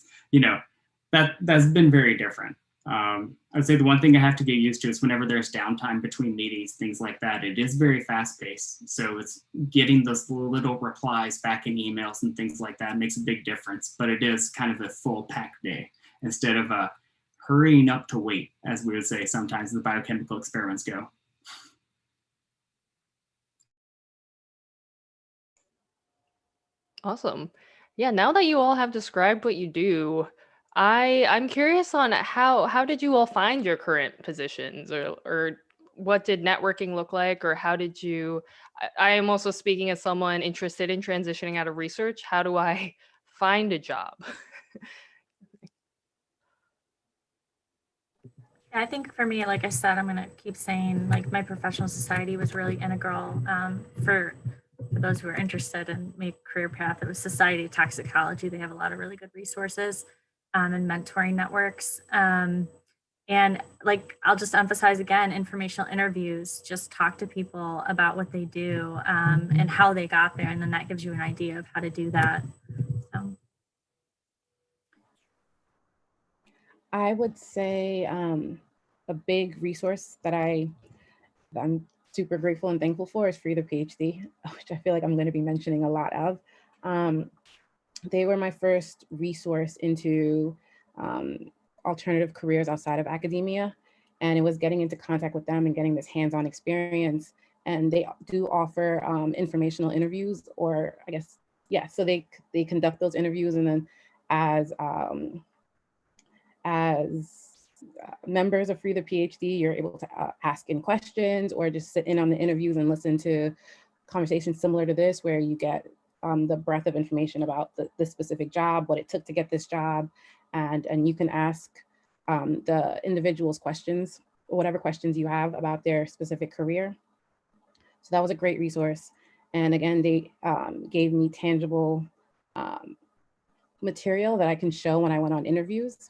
that's been very different. I'd say the one thing I have to get used to is whenever there's downtime between meetings, things like that, it is very fast paced. So it's getting those little replies back in emails and things like that makes a big difference, but it is kind of a full packed day instead of hurrying up to wait, as we would say sometimes the biochemical experiments go. Awesome. Yeah, now that you all have described what you do, I'm curious on how did you all find your current positions, or what did networking look like, or how did you I am also speaking as someone interested in transitioning out of research. How do I find a job? I think for me, like I said, I'm going to keep saying, like, my professional society was really integral for those who are interested in my career path. It was Society of Toxicology. They have a lot of really good resources and mentoring networks. And like, I'll just emphasize again, informational interviews, just talk to people about what they do and how they got there. And then that gives you an idea of how to do that. So. I would say a big resource that I'm super grateful and thankful for is Free the PhD, which I feel like I'm going to be mentioning a lot of. They were my first resource into alternative careers outside of academia, and it was getting into contact with them and getting this hands-on experience. And they do offer informational interviews, or I guess, yeah, so they conduct those interviews, and then as members of Free the PhD, you're able to ask in questions or just sit in on the interviews and listen to conversations similar to this, where you get the breadth of information about the specific job, what it took to get this job, and you can ask the individuals questions, whatever questions you have about their specific career. So that was a great resource. And again, they gave me tangible material that I can show when I went on interviews.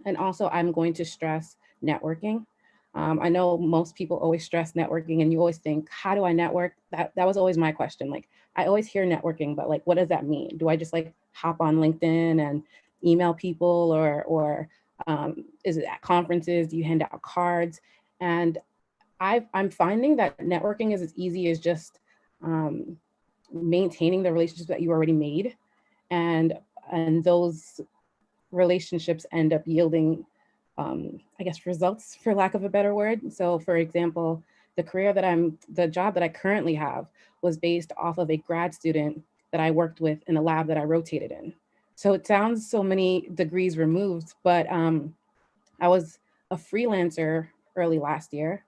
And also, I'm going to stress networking. I know most people always stress networking, and you always think, how do I network? That was always my question. Like, I always hear networking, but like, what does that mean? Do I just like hop on LinkedIn and email people, or is it at conferences? Do you hand out cards? And I'm finding that networking is as easy as just maintaining the relationships that you already made, and those relationships end up yielding, I guess, results, for lack of a better word. So for example, the job that I currently have was based off of a grad student that I worked with in a lab that I rotated in. So it sounds so many degrees removed, but I was a freelancer early last year.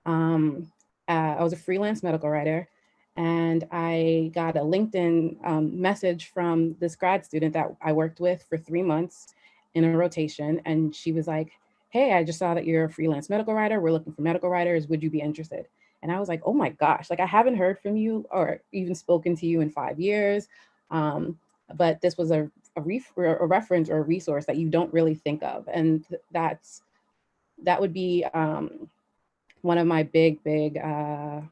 I was a freelance medical writer, and I got a LinkedIn message from this grad student that I worked with for 3 months in a rotation. And she was like, hey, I just saw that you're a freelance medical writer. We're looking for medical writers. Would you be interested? And I was like, oh my gosh, like I haven't heard from you or even spoken to you in 5 years. But this was a reference or a resource that you don't really think of. And that would be one of my big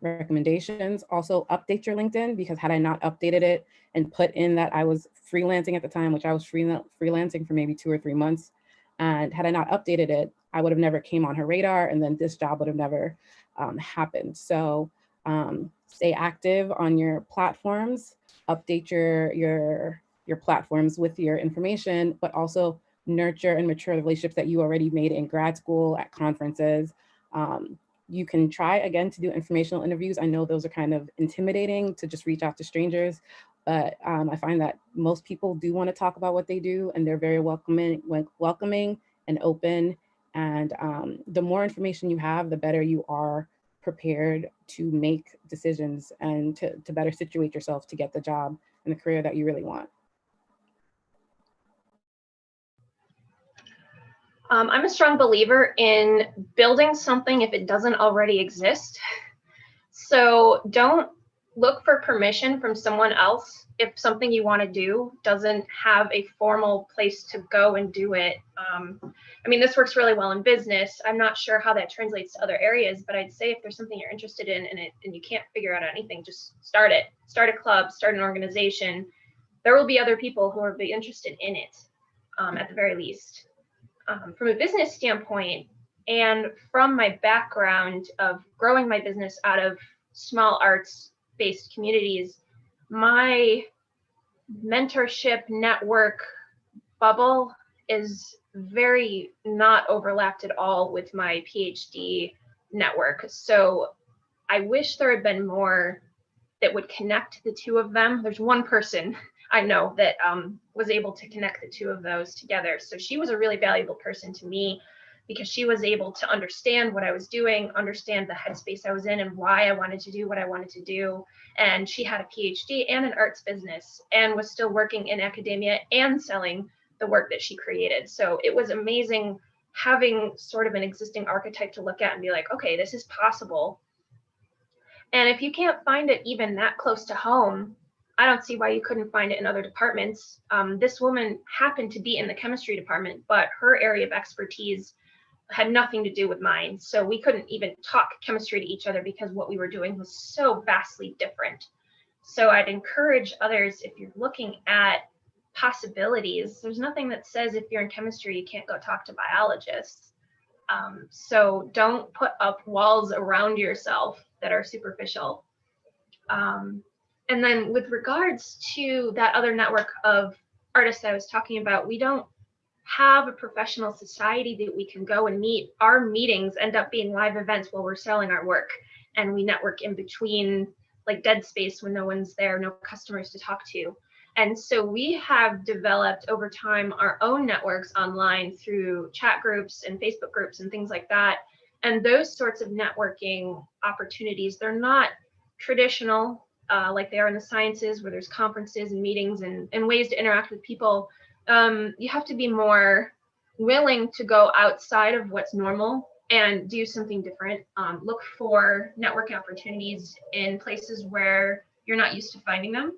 recommendations. Also, update your LinkedIn, because had I not updated it and put in that I was freelancing at the time, which I was freelancing for maybe 2 or 3 months, and had I not updated it, I would have never came on her radar, and then this job would have never happened. So stay active on your platforms, update your platforms with your information, but also nurture and mature the relationships that you already made in grad school, at conferences. You can try again to do informational interviews. I know those are kind of intimidating to just reach out to strangers, but I find that most people do want to talk about what they do, and they're very welcoming and open. And the more information you have, the better you are prepared to make decisions and to better situate yourself to get the job and the career that you really want. I'm a strong believer in building something if it doesn't already exist. So don't look for permission from someone else if something you want to do doesn't have a formal place to go and do it. I mean, this works really well in business. I'm not sure how that translates to other areas, but I'd say if there's something you're interested in and you can't figure out anything, just start it. Start a club, start an organization. There will be other people who will be interested in it, at the very least. From a business standpoint, and from my background of growing my business out of small arts-based communities, my mentorship network bubble is very not overlapped at all with my PhD network. So I wish there had been more that would connect the two of them. There's one person I know that was able to connect the two of those together. So she was a really valuable person to me because she was able to understand what I was doing, understand the headspace I was in and why I wanted to do what I wanted to do. And she had a PhD and an arts business and was still working in academia and selling the work that she created. So it was amazing having sort of an existing archetype to look at and be like, okay, this is possible. And if you can't find it even that close to home, I don't see why you couldn't find it in other departments. This woman happened to be in the chemistry department, but her area of expertise had nothing to do with mine. So we couldn't even talk chemistry to each other because what we were doing was so vastly different. So I'd encourage others, if you're looking at possibilities, there's nothing that says if you're in chemistry, you can't go talk to biologists. So don't put up walls around yourself that are superficial. And then with regards to that other network of artists I was talking about, we don't have a professional society that we can go and meet. Our meetings end up being live events while we're selling our work, and we network in between, like dead space when no one's there, no customers to talk to. And so we have developed over time our own networks online through chat groups and Facebook groups and things like that. And those sorts of networking opportunities, they're not traditional like they are in the sciences where there's conferences and meetings and ways to interact with people. You have to be more willing to go outside of what's normal and do something different. Look for networking opportunities in places where you're not used to finding them.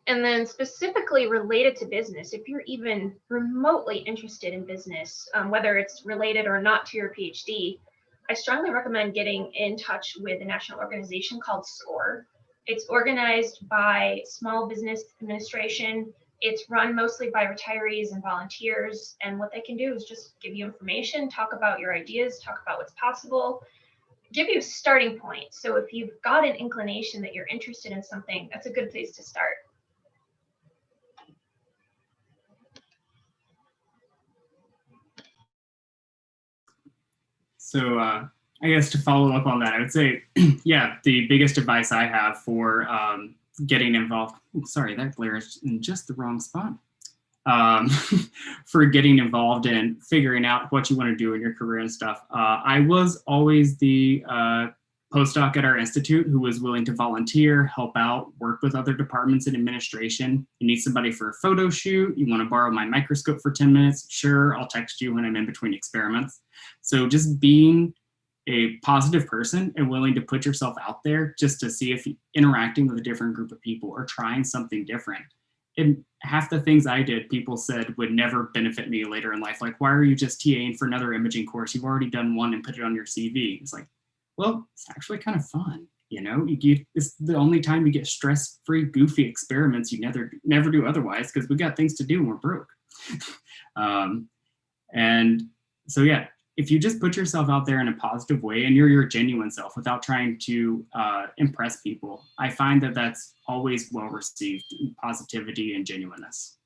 And then specifically related to business, if you're even remotely interested in business, whether it's related or not to your PhD, I strongly recommend getting in touch with a national organization called SCORE. It's organized by Small Business Administration. It's run mostly by retirees and volunteers. And what they can do is just give you information, talk about your ideas, talk about what's possible, give you a starting point. So if you've got an inclination that you're interested in something, that's a good place to start. So I guess to follow up on that, I would say, yeah, the biggest advice I have for getting involved, sorry, that glare is in just the wrong spot, for getting involved in figuring out what you want to do in your career and stuff. I was always the postdoc at our institute who was willing to volunteer, help out, work with other departments in administration. You need somebody for a photo shoot, you want to borrow my microscope for 10 minutes, sure, I'll text you when I'm in between experiments. So just being a positive person and willing to put yourself out there just to see if interacting with a different group of people or trying something different. And half the things I did, people said would never benefit me later in life. Like, why are you just TAing for another imaging course? You've already done one and put it on your CV. It's like, well, it's actually kind of fun. You know, it's the only time you get stress-free, goofy experiments you never do otherwise because we got things to do and we're broke. And so, yeah, if you just put yourself out there in a positive way and you're your genuine self without trying to impress people, I find that that's always well received, positivity and genuineness.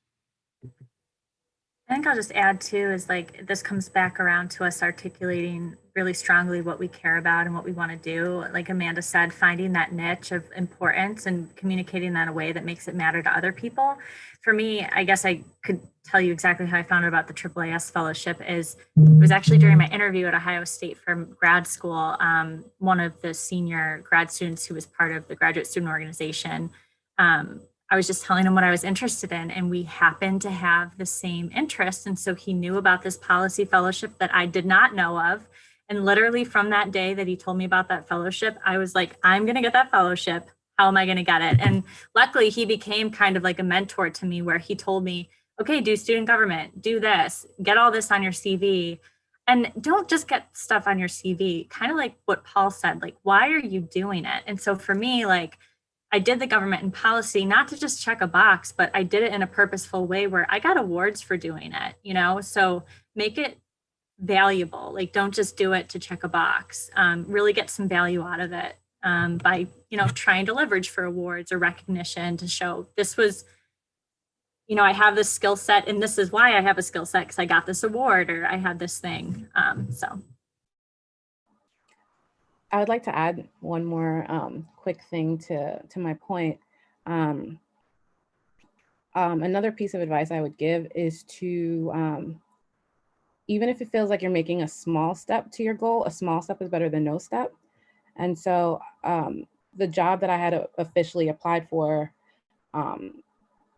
I think I'll just add too is like this comes back around to us articulating really strongly what we care about and what we want to do. Like Amanda said, finding that niche of importance and communicating that in a way that makes it matter to other people. For me, I guess I could tell you exactly how I found out about the AAAS fellowship is it was actually during my interview at Ohio State for grad school. One of the senior grad students who was part of the graduate student organization, I was just telling him what I was interested in, and we happened to have the same interest. And so he knew about this policy fellowship that I did not know of. And literally from that day that he told me about that fellowship, I was like, I'm going to get that fellowship. How am I going to get it? And luckily he became kind of like a mentor to me where he told me, okay, do student government, do this, get all this on your CV. And don't just get stuff on your CV, kind of like what Paul said, like, why are you doing it? And so for me, like, I did the government and policy, not to just check a box, but I did it in a purposeful way where I got awards for doing it, you know, so make it valuable. Like, don't just do it to check a box, really get some value out of it by, you know, trying to leverage for awards or recognition to show this was, you know, I have this skill set and this is why I have a skill set because I got this award or I had this thing. So. I would like to add one more quick thing to my point. another piece of advice I would give is to, even if it feels like you're making a small step to your goal, a small step is better than no step. And so the job that I had officially applied for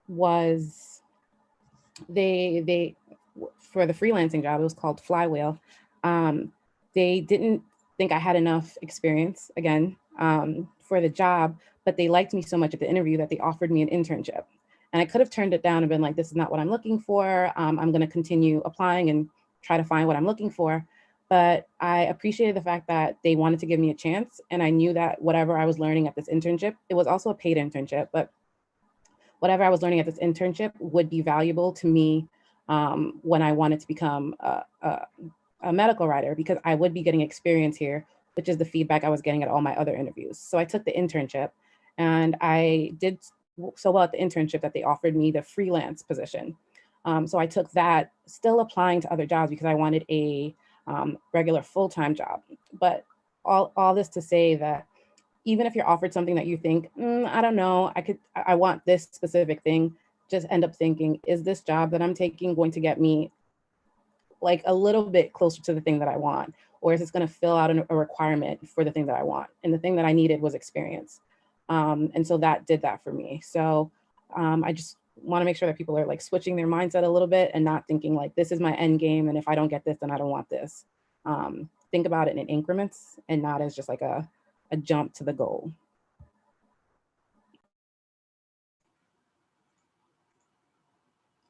was for the freelancing job, it was called Flywheel. They didn't think I had enough experience, again, for the job, but they liked me so much at the interview that they offered me an internship. And I could have turned it down and been like, this is not what I'm looking for. I'm going to continue applying and try to find what I'm looking for. But I appreciated the fact that they wanted to give me a chance. And I knew that whatever I was learning at this internship, it was also a paid internship, but whatever I was learning at this internship would be valuable to me when I wanted to become a medical writer, because I would be getting experience here, which is the feedback I was getting at all my other interviews. So I took the internship, and I did so well at the internship that they offered me the freelance position. So I took that, still applying to other jobs because I wanted a regular full-time job. But all this to say that even if you're offered something that you think, I don't know, I want this specific thing, just end up thinking, is this job that I'm taking going to get me like a little bit closer to the thing that I want? Or is this going to fill out a requirement for the thing that I want? And the thing that I needed was experience. And so that did that for me. So I just want to make sure that people are like switching their mindset a little bit and not thinking like, this is my end game, and if I don't get this, then I don't want this. Think about it in increments and not as just like a jump to the goal.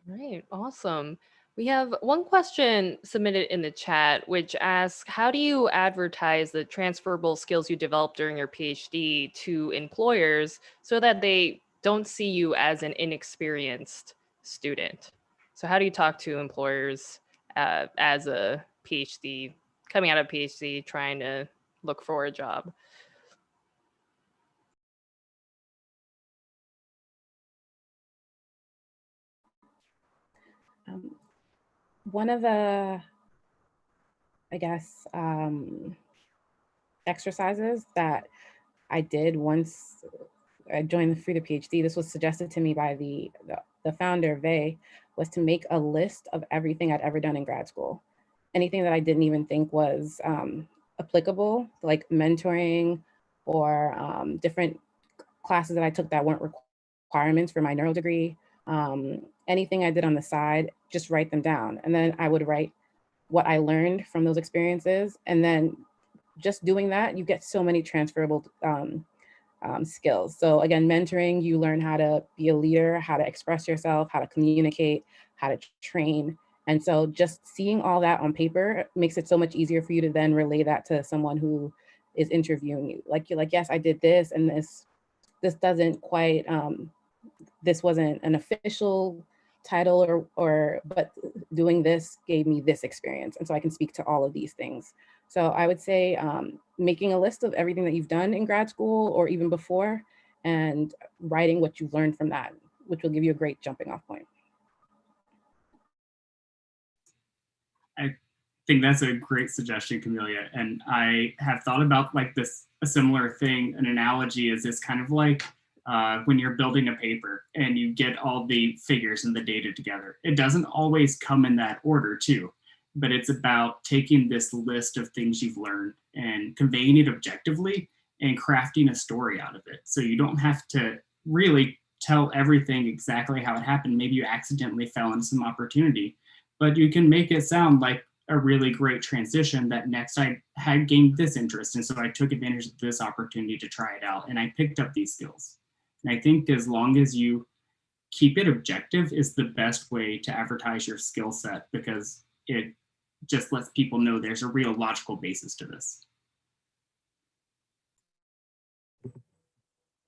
Right, awesome. We have one question submitted in the chat, which asks, how do you advertise the transferable skills you developed during your PhD to employers so that they don't see you as an inexperienced student? So how do you talk to employers as a PhD, coming out of PhD, trying to look for a job? One of the, I guess, exercises that I did once I joined the Free to PhD, this was suggested to me by the founder, Fay, was to make a list of everything I'd ever done in grad school. Anything that I didn't even think was applicable, like mentoring or different classes that I took that weren't requirements for my neuro degree. Anything I did on the side, just write them down. And then I would write what I learned from those experiences. And then just doing that, you get so many transferable skills. So again, mentoring, you learn how to be a leader, how to express yourself, how to communicate, how to train. And so just seeing all that on paper makes it so much easier for you to then relay that to someone who is interviewing you. Like you're like, yes, I did this, and this doesn't quite, this wasn't an official title but doing this gave me this experience. And so I can speak to all of these things. So I would say making a list of everything that you've done in grad school or even before, and writing what you've learned from that, which will give you a great jumping off point. I think that's a great suggestion, Camillia. And I have thought about like this, a similar thing, an analogy is this kind of like when you're building a paper and you get all the figures and the data together. It doesn't always come in that order too, but it's about taking this list of things you've learned and conveying it objectively and crafting a story out of it. So you don't have to really tell everything exactly how it happened. Maybe you accidentally fell into some opportunity, but you can make it sound like a really great transition that next I had gained this interest. And so I took advantage of this opportunity to try it out and I picked up these skills. And I think as long as you keep it objective is the best way to advertise your skill set, because it just lets people know there's a real logical basis to this.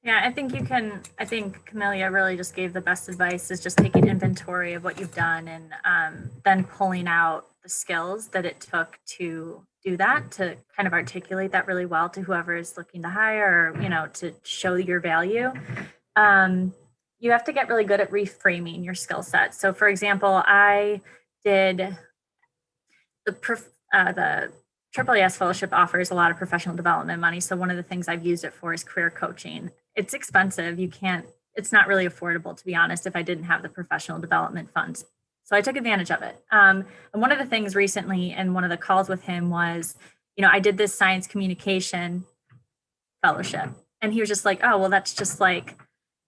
Yeah, I think Camillia really just gave the best advice, is just taking inventory of what you've done and then pulling out the skills that it took to do that, to kind of articulate that really well to whoever is looking to hire, or, you know, to show your value. You have to get really good at reframing your skill set. So for example, I did the AAAS fellowship offers a lot of professional development money. So one of the things I've used it for is career coaching. It's expensive. it's not really affordable, to be honest, if I didn't have the professional development funds. So I took advantage of it. And one of the things recently in one of the calls with him was, I did this science communication fellowship. And he was just like, oh, well, that's just like,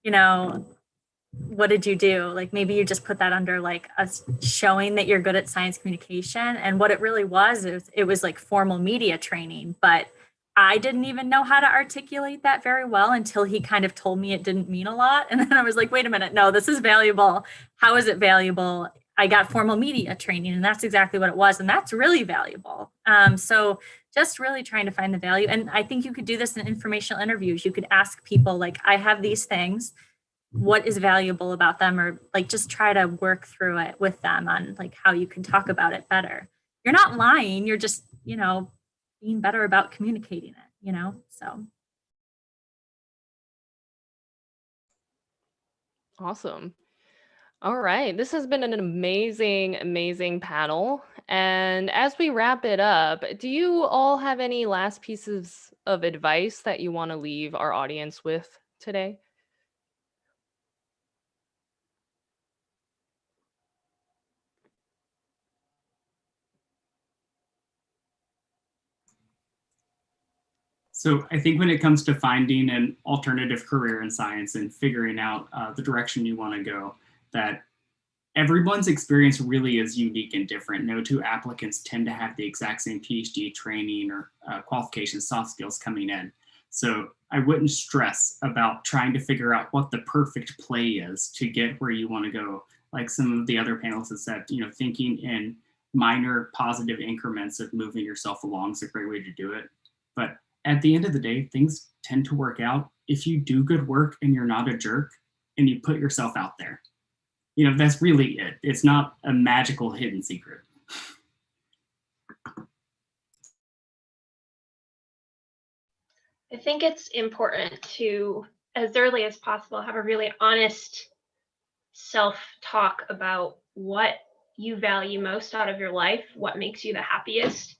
what did you do? Like, maybe you just put that under like us showing that you're good at science communication. And what it really was, it was like formal media training, but I didn't even know how to articulate that very well until he kind of told me it didn't mean a lot. And then I was like, wait a minute, no, this is valuable. How is it valuable? I got formal media training, and that's exactly what it was. And that's really valuable. So just really trying to find the value. And I think you could do this in informational interviews. You could ask people like, I have these things, what is valuable about them, or like just try to work through it with them on like how you can talk about it better. You're not lying, you're just, being better about communicating it, so. Awesome. All right. This has been an amazing, amazing panel. And as we wrap it up, do you all have any last pieces of advice that you want to leave our audience with today? So I think when it comes to finding an alternative career in science and figuring out the direction you want to go, that everyone's experience really is unique and different. No two applicants tend to have the exact same PhD training or qualifications, soft skills coming in. So I wouldn't stress about trying to figure out what the perfect play is to get where you want to go. Like some of the other panelists have said, thinking in minor positive increments of moving yourself along is a great way to do it. But at the end of the day, things tend to work out if you do good work and you're not a jerk and you put yourself out there. That's really it. It's not a magical hidden secret. I think it's important to, as early as possible, have a really honest self-talk about what you value most out of your life, what makes you the happiest,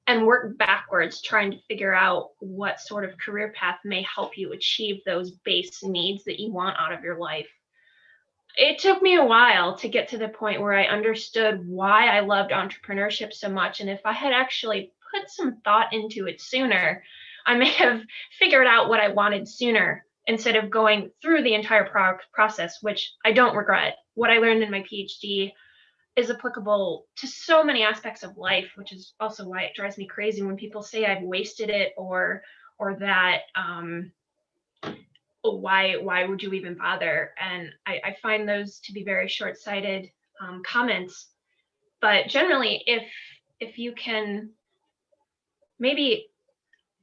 and work backwards trying to figure out what sort of career path may help you achieve those base needs that you want out of your life. It took me a while to get to the point where I understood why I loved entrepreneurship so much. And if I had actually put some thought into it sooner, I may have figured out what I wanted sooner instead of going through the entire process, which I don't regret. What I learned in my PhD is applicable to so many aspects of life, which is also why it drives me crazy when people say I've wasted it or that why would you even bother? And I find those to be very short-sighted comments. But generally, if you can maybe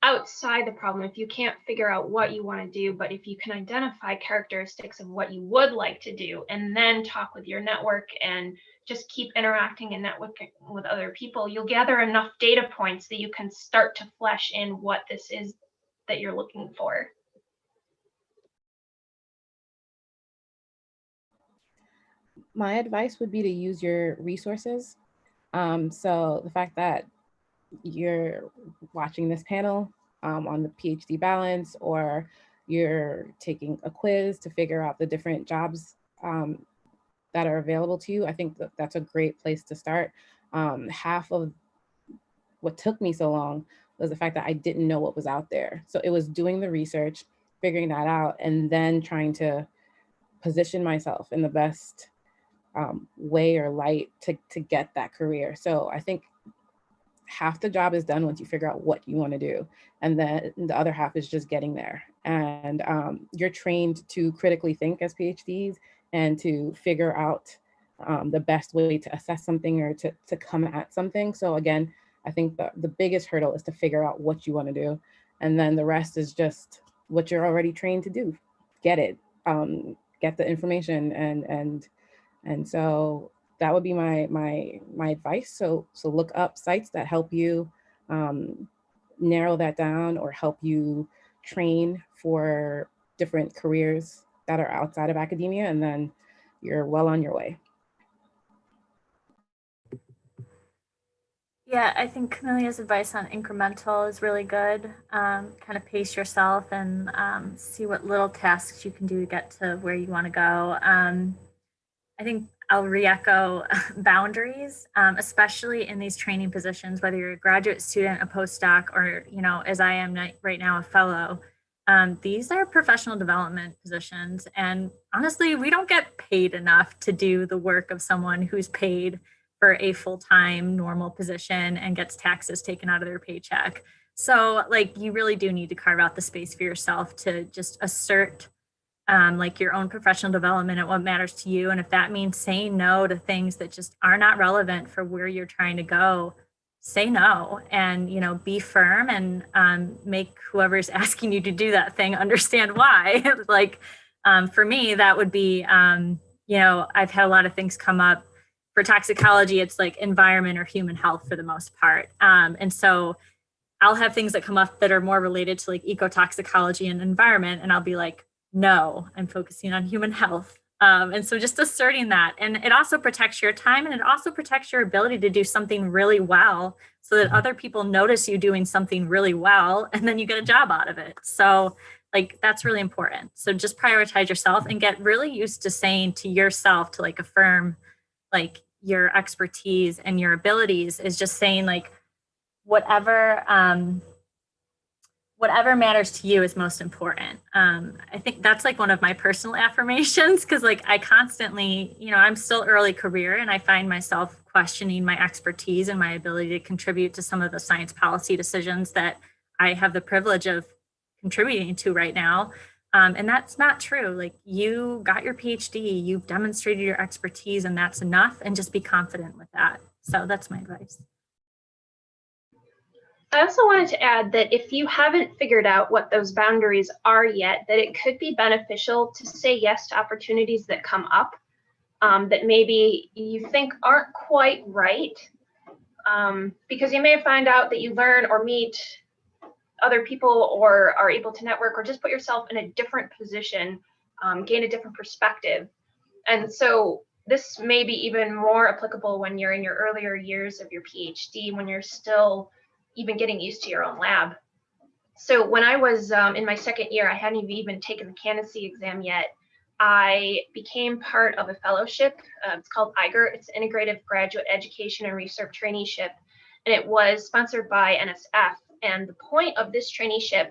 outside the problem, if you can't figure out what you want to do, but if you can identify characteristics of what you would like to do and then talk with your network and just keep interacting and networking with other people, you'll gather enough data points that you can start to flesh in what this is that you're looking for. My advice would be to use your resources. So the fact that you're watching this panel on the PhD balance, or you're taking a quiz to figure out the different jobs that are available to you, I think that's a great place to start. Half of what took me so long was the fact that I didn't know what was out there. So it was doing the research, figuring that out, and then trying to position myself in the best way or light to get that career. So I think half the job is done once you figure out what you want to do. And then the other half is just getting there. And you're trained to critically think as PhDs and to figure out the best way to assess something or to come at something. So again, I think the biggest hurdle is to figure out what you want to do. And then the rest is just what you're already trained to do. Get it, get the information. And so that would be my advice. So look up sites that help you narrow that down or help you train for different careers that are outside of academia, and then you're well on your way. Yeah, I think Camillia's advice on incremental is really good. Kind of pace yourself and see what little tasks you can do to get to where you want to go. I think I'll re-echo boundaries, especially in these training positions, whether you're a graduate student, a postdoc, or, as I am right now, a fellow. These are professional development positions. And honestly, we don't get paid enough to do the work of someone who's paid for a full-time normal position and gets taxes taken out of their paycheck. So like, you really do need to carve out the space for yourself to just assert like your own professional development and what matters to you. And if that means saying no to things that just are not relevant for where you're trying to go, say no and, be firm and make whoever's asking you to do that thing understand why. Like for me, that would be, I've had a lot of things come up. For toxicology, it's like environment or human health for the most part. And so I'll have things that come up that are more related to like ecotoxicology and environment. And I'll be like, no, I'm focusing on human health. And so just asserting that. And it also protects your time and it also protects your ability to do something really well so that other people notice you doing something really well and then you get a job out of it. So like, that's really important. So just prioritize yourself and get really used to saying to yourself to like affirm like your expertise and your abilities is just saying like, whatever matters to you is most important. I think that's like one of my personal affirmations because like I constantly, I'm still early career and I find myself questioning my expertise and my ability to contribute to some of the science policy decisions that I have the privilege of contributing to right now. And that's not true. Like you got your PhD, you've demonstrated your expertise and that's enough and just be confident with that. So that's my advice. I also wanted to add that if you haven't figured out what those boundaries are yet, that it could be beneficial to say yes to opportunities that come up that maybe you think aren't quite right, because you may find out that you learn or meet other people or are able to network or just put yourself in a different position, gain a different perspective. And so this may be even more applicable when you're in your earlier years of your PhD, when you're still even getting used to your own lab. So when I was in my second year, I hadn't even taken the candidacy exam yet. I became part of a fellowship. It's called IGER. It's Integrative Graduate Education and Research Traineeship. And it was sponsored by NSF. And the point of this traineeship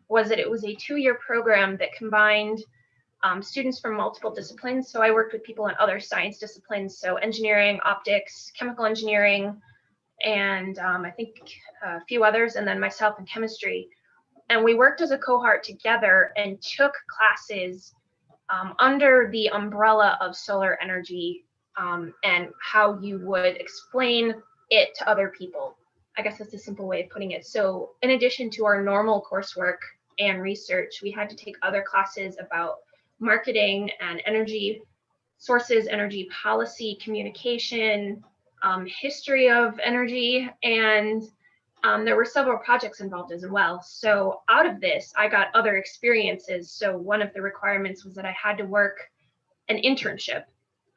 was that it was a 2-year program that combined students from multiple disciplines. So I worked with people in other science disciplines. So engineering, optics, chemical engineering, and I think a few others, and then myself in chemistry. And we worked as a cohort together and took classes under the umbrella of solar energy and how you would explain it to other people. I guess that's a simple way of putting it. So in addition to our normal coursework and research, we had to take other classes about marketing and energy sources, energy policy, communication, history of energy, and there were several projects involved as well. So out of this, I got other experiences. So one of the requirements was that I had to work an internship.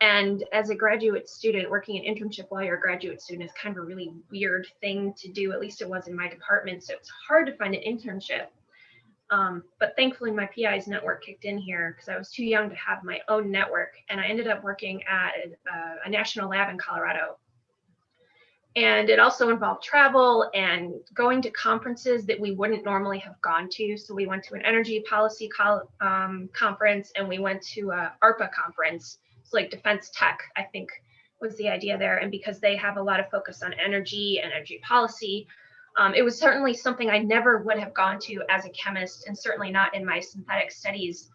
And as a graduate student, working an internship while you're a graduate student is kind of a really weird thing to do. At least it was in my department. So it's hard to find an internship. But thankfully my PI's network kicked in here because I was too young to have my own network. And I ended up working at a national lab in Colorado. And it also involved travel and going to conferences that we wouldn't normally have gone to. So we went to an energy policy conference, and we went to a ARPA conference. It's like defense tech, I think was the idea there. And because they have a lot of focus on energy and energy policy, it was certainly something I never would have gone to as a chemist, and certainly not in my synthetic studies.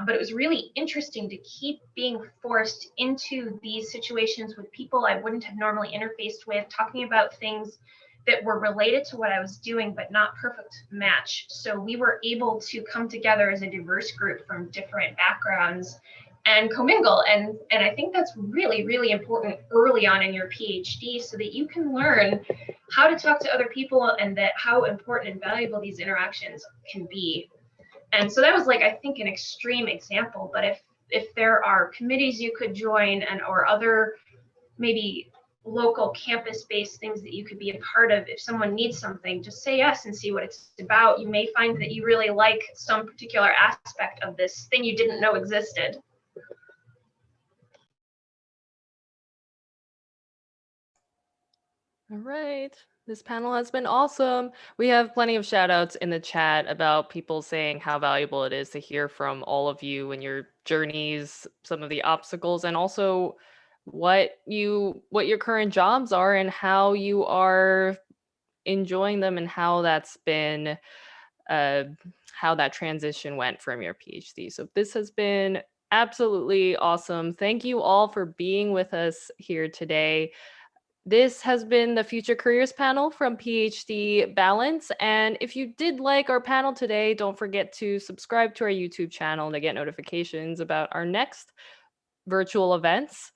But it was really interesting to keep being forced into these situations with people I wouldn't have normally interfaced with, talking about things that were related to what I was doing, but not perfect match. So we were able to come together as a diverse group from different backgrounds and commingle. And I think that's really, really important early on in your PhD so that you can learn how to talk to other people and that how important and valuable these interactions can be. And so that was like, I think, an extreme example, but if there are committees you could join and or other maybe local campus-based things that you could be a part of. If someone needs something, just say yes and see what it's about. You may find that you really like some particular aspect of this thing you didn't know existed. All right. This panel has been awesome. We have plenty of shout outs in the chat about people saying how valuable it is to hear from all of you and your journeys, some of the obstacles, and also what your current jobs are and how you are enjoying them and how that's been how that transition went from your PhD. So this has been absolutely awesome. Thank you all for being with us here today. This has been the Future Careers panel from PhD Balance. And if you did like our panel today, don't forget to subscribe to our YouTube channel to get notifications about our next virtual events.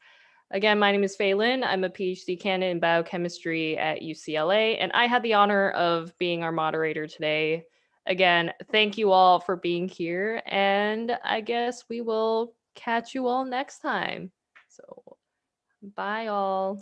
Again, my name is Fay Lin. I'm a PhD candidate in biochemistry at UCLA, and I had the honor of being our moderator today. Again, thank you all for being here, and I guess we will catch you all next time. So, bye all.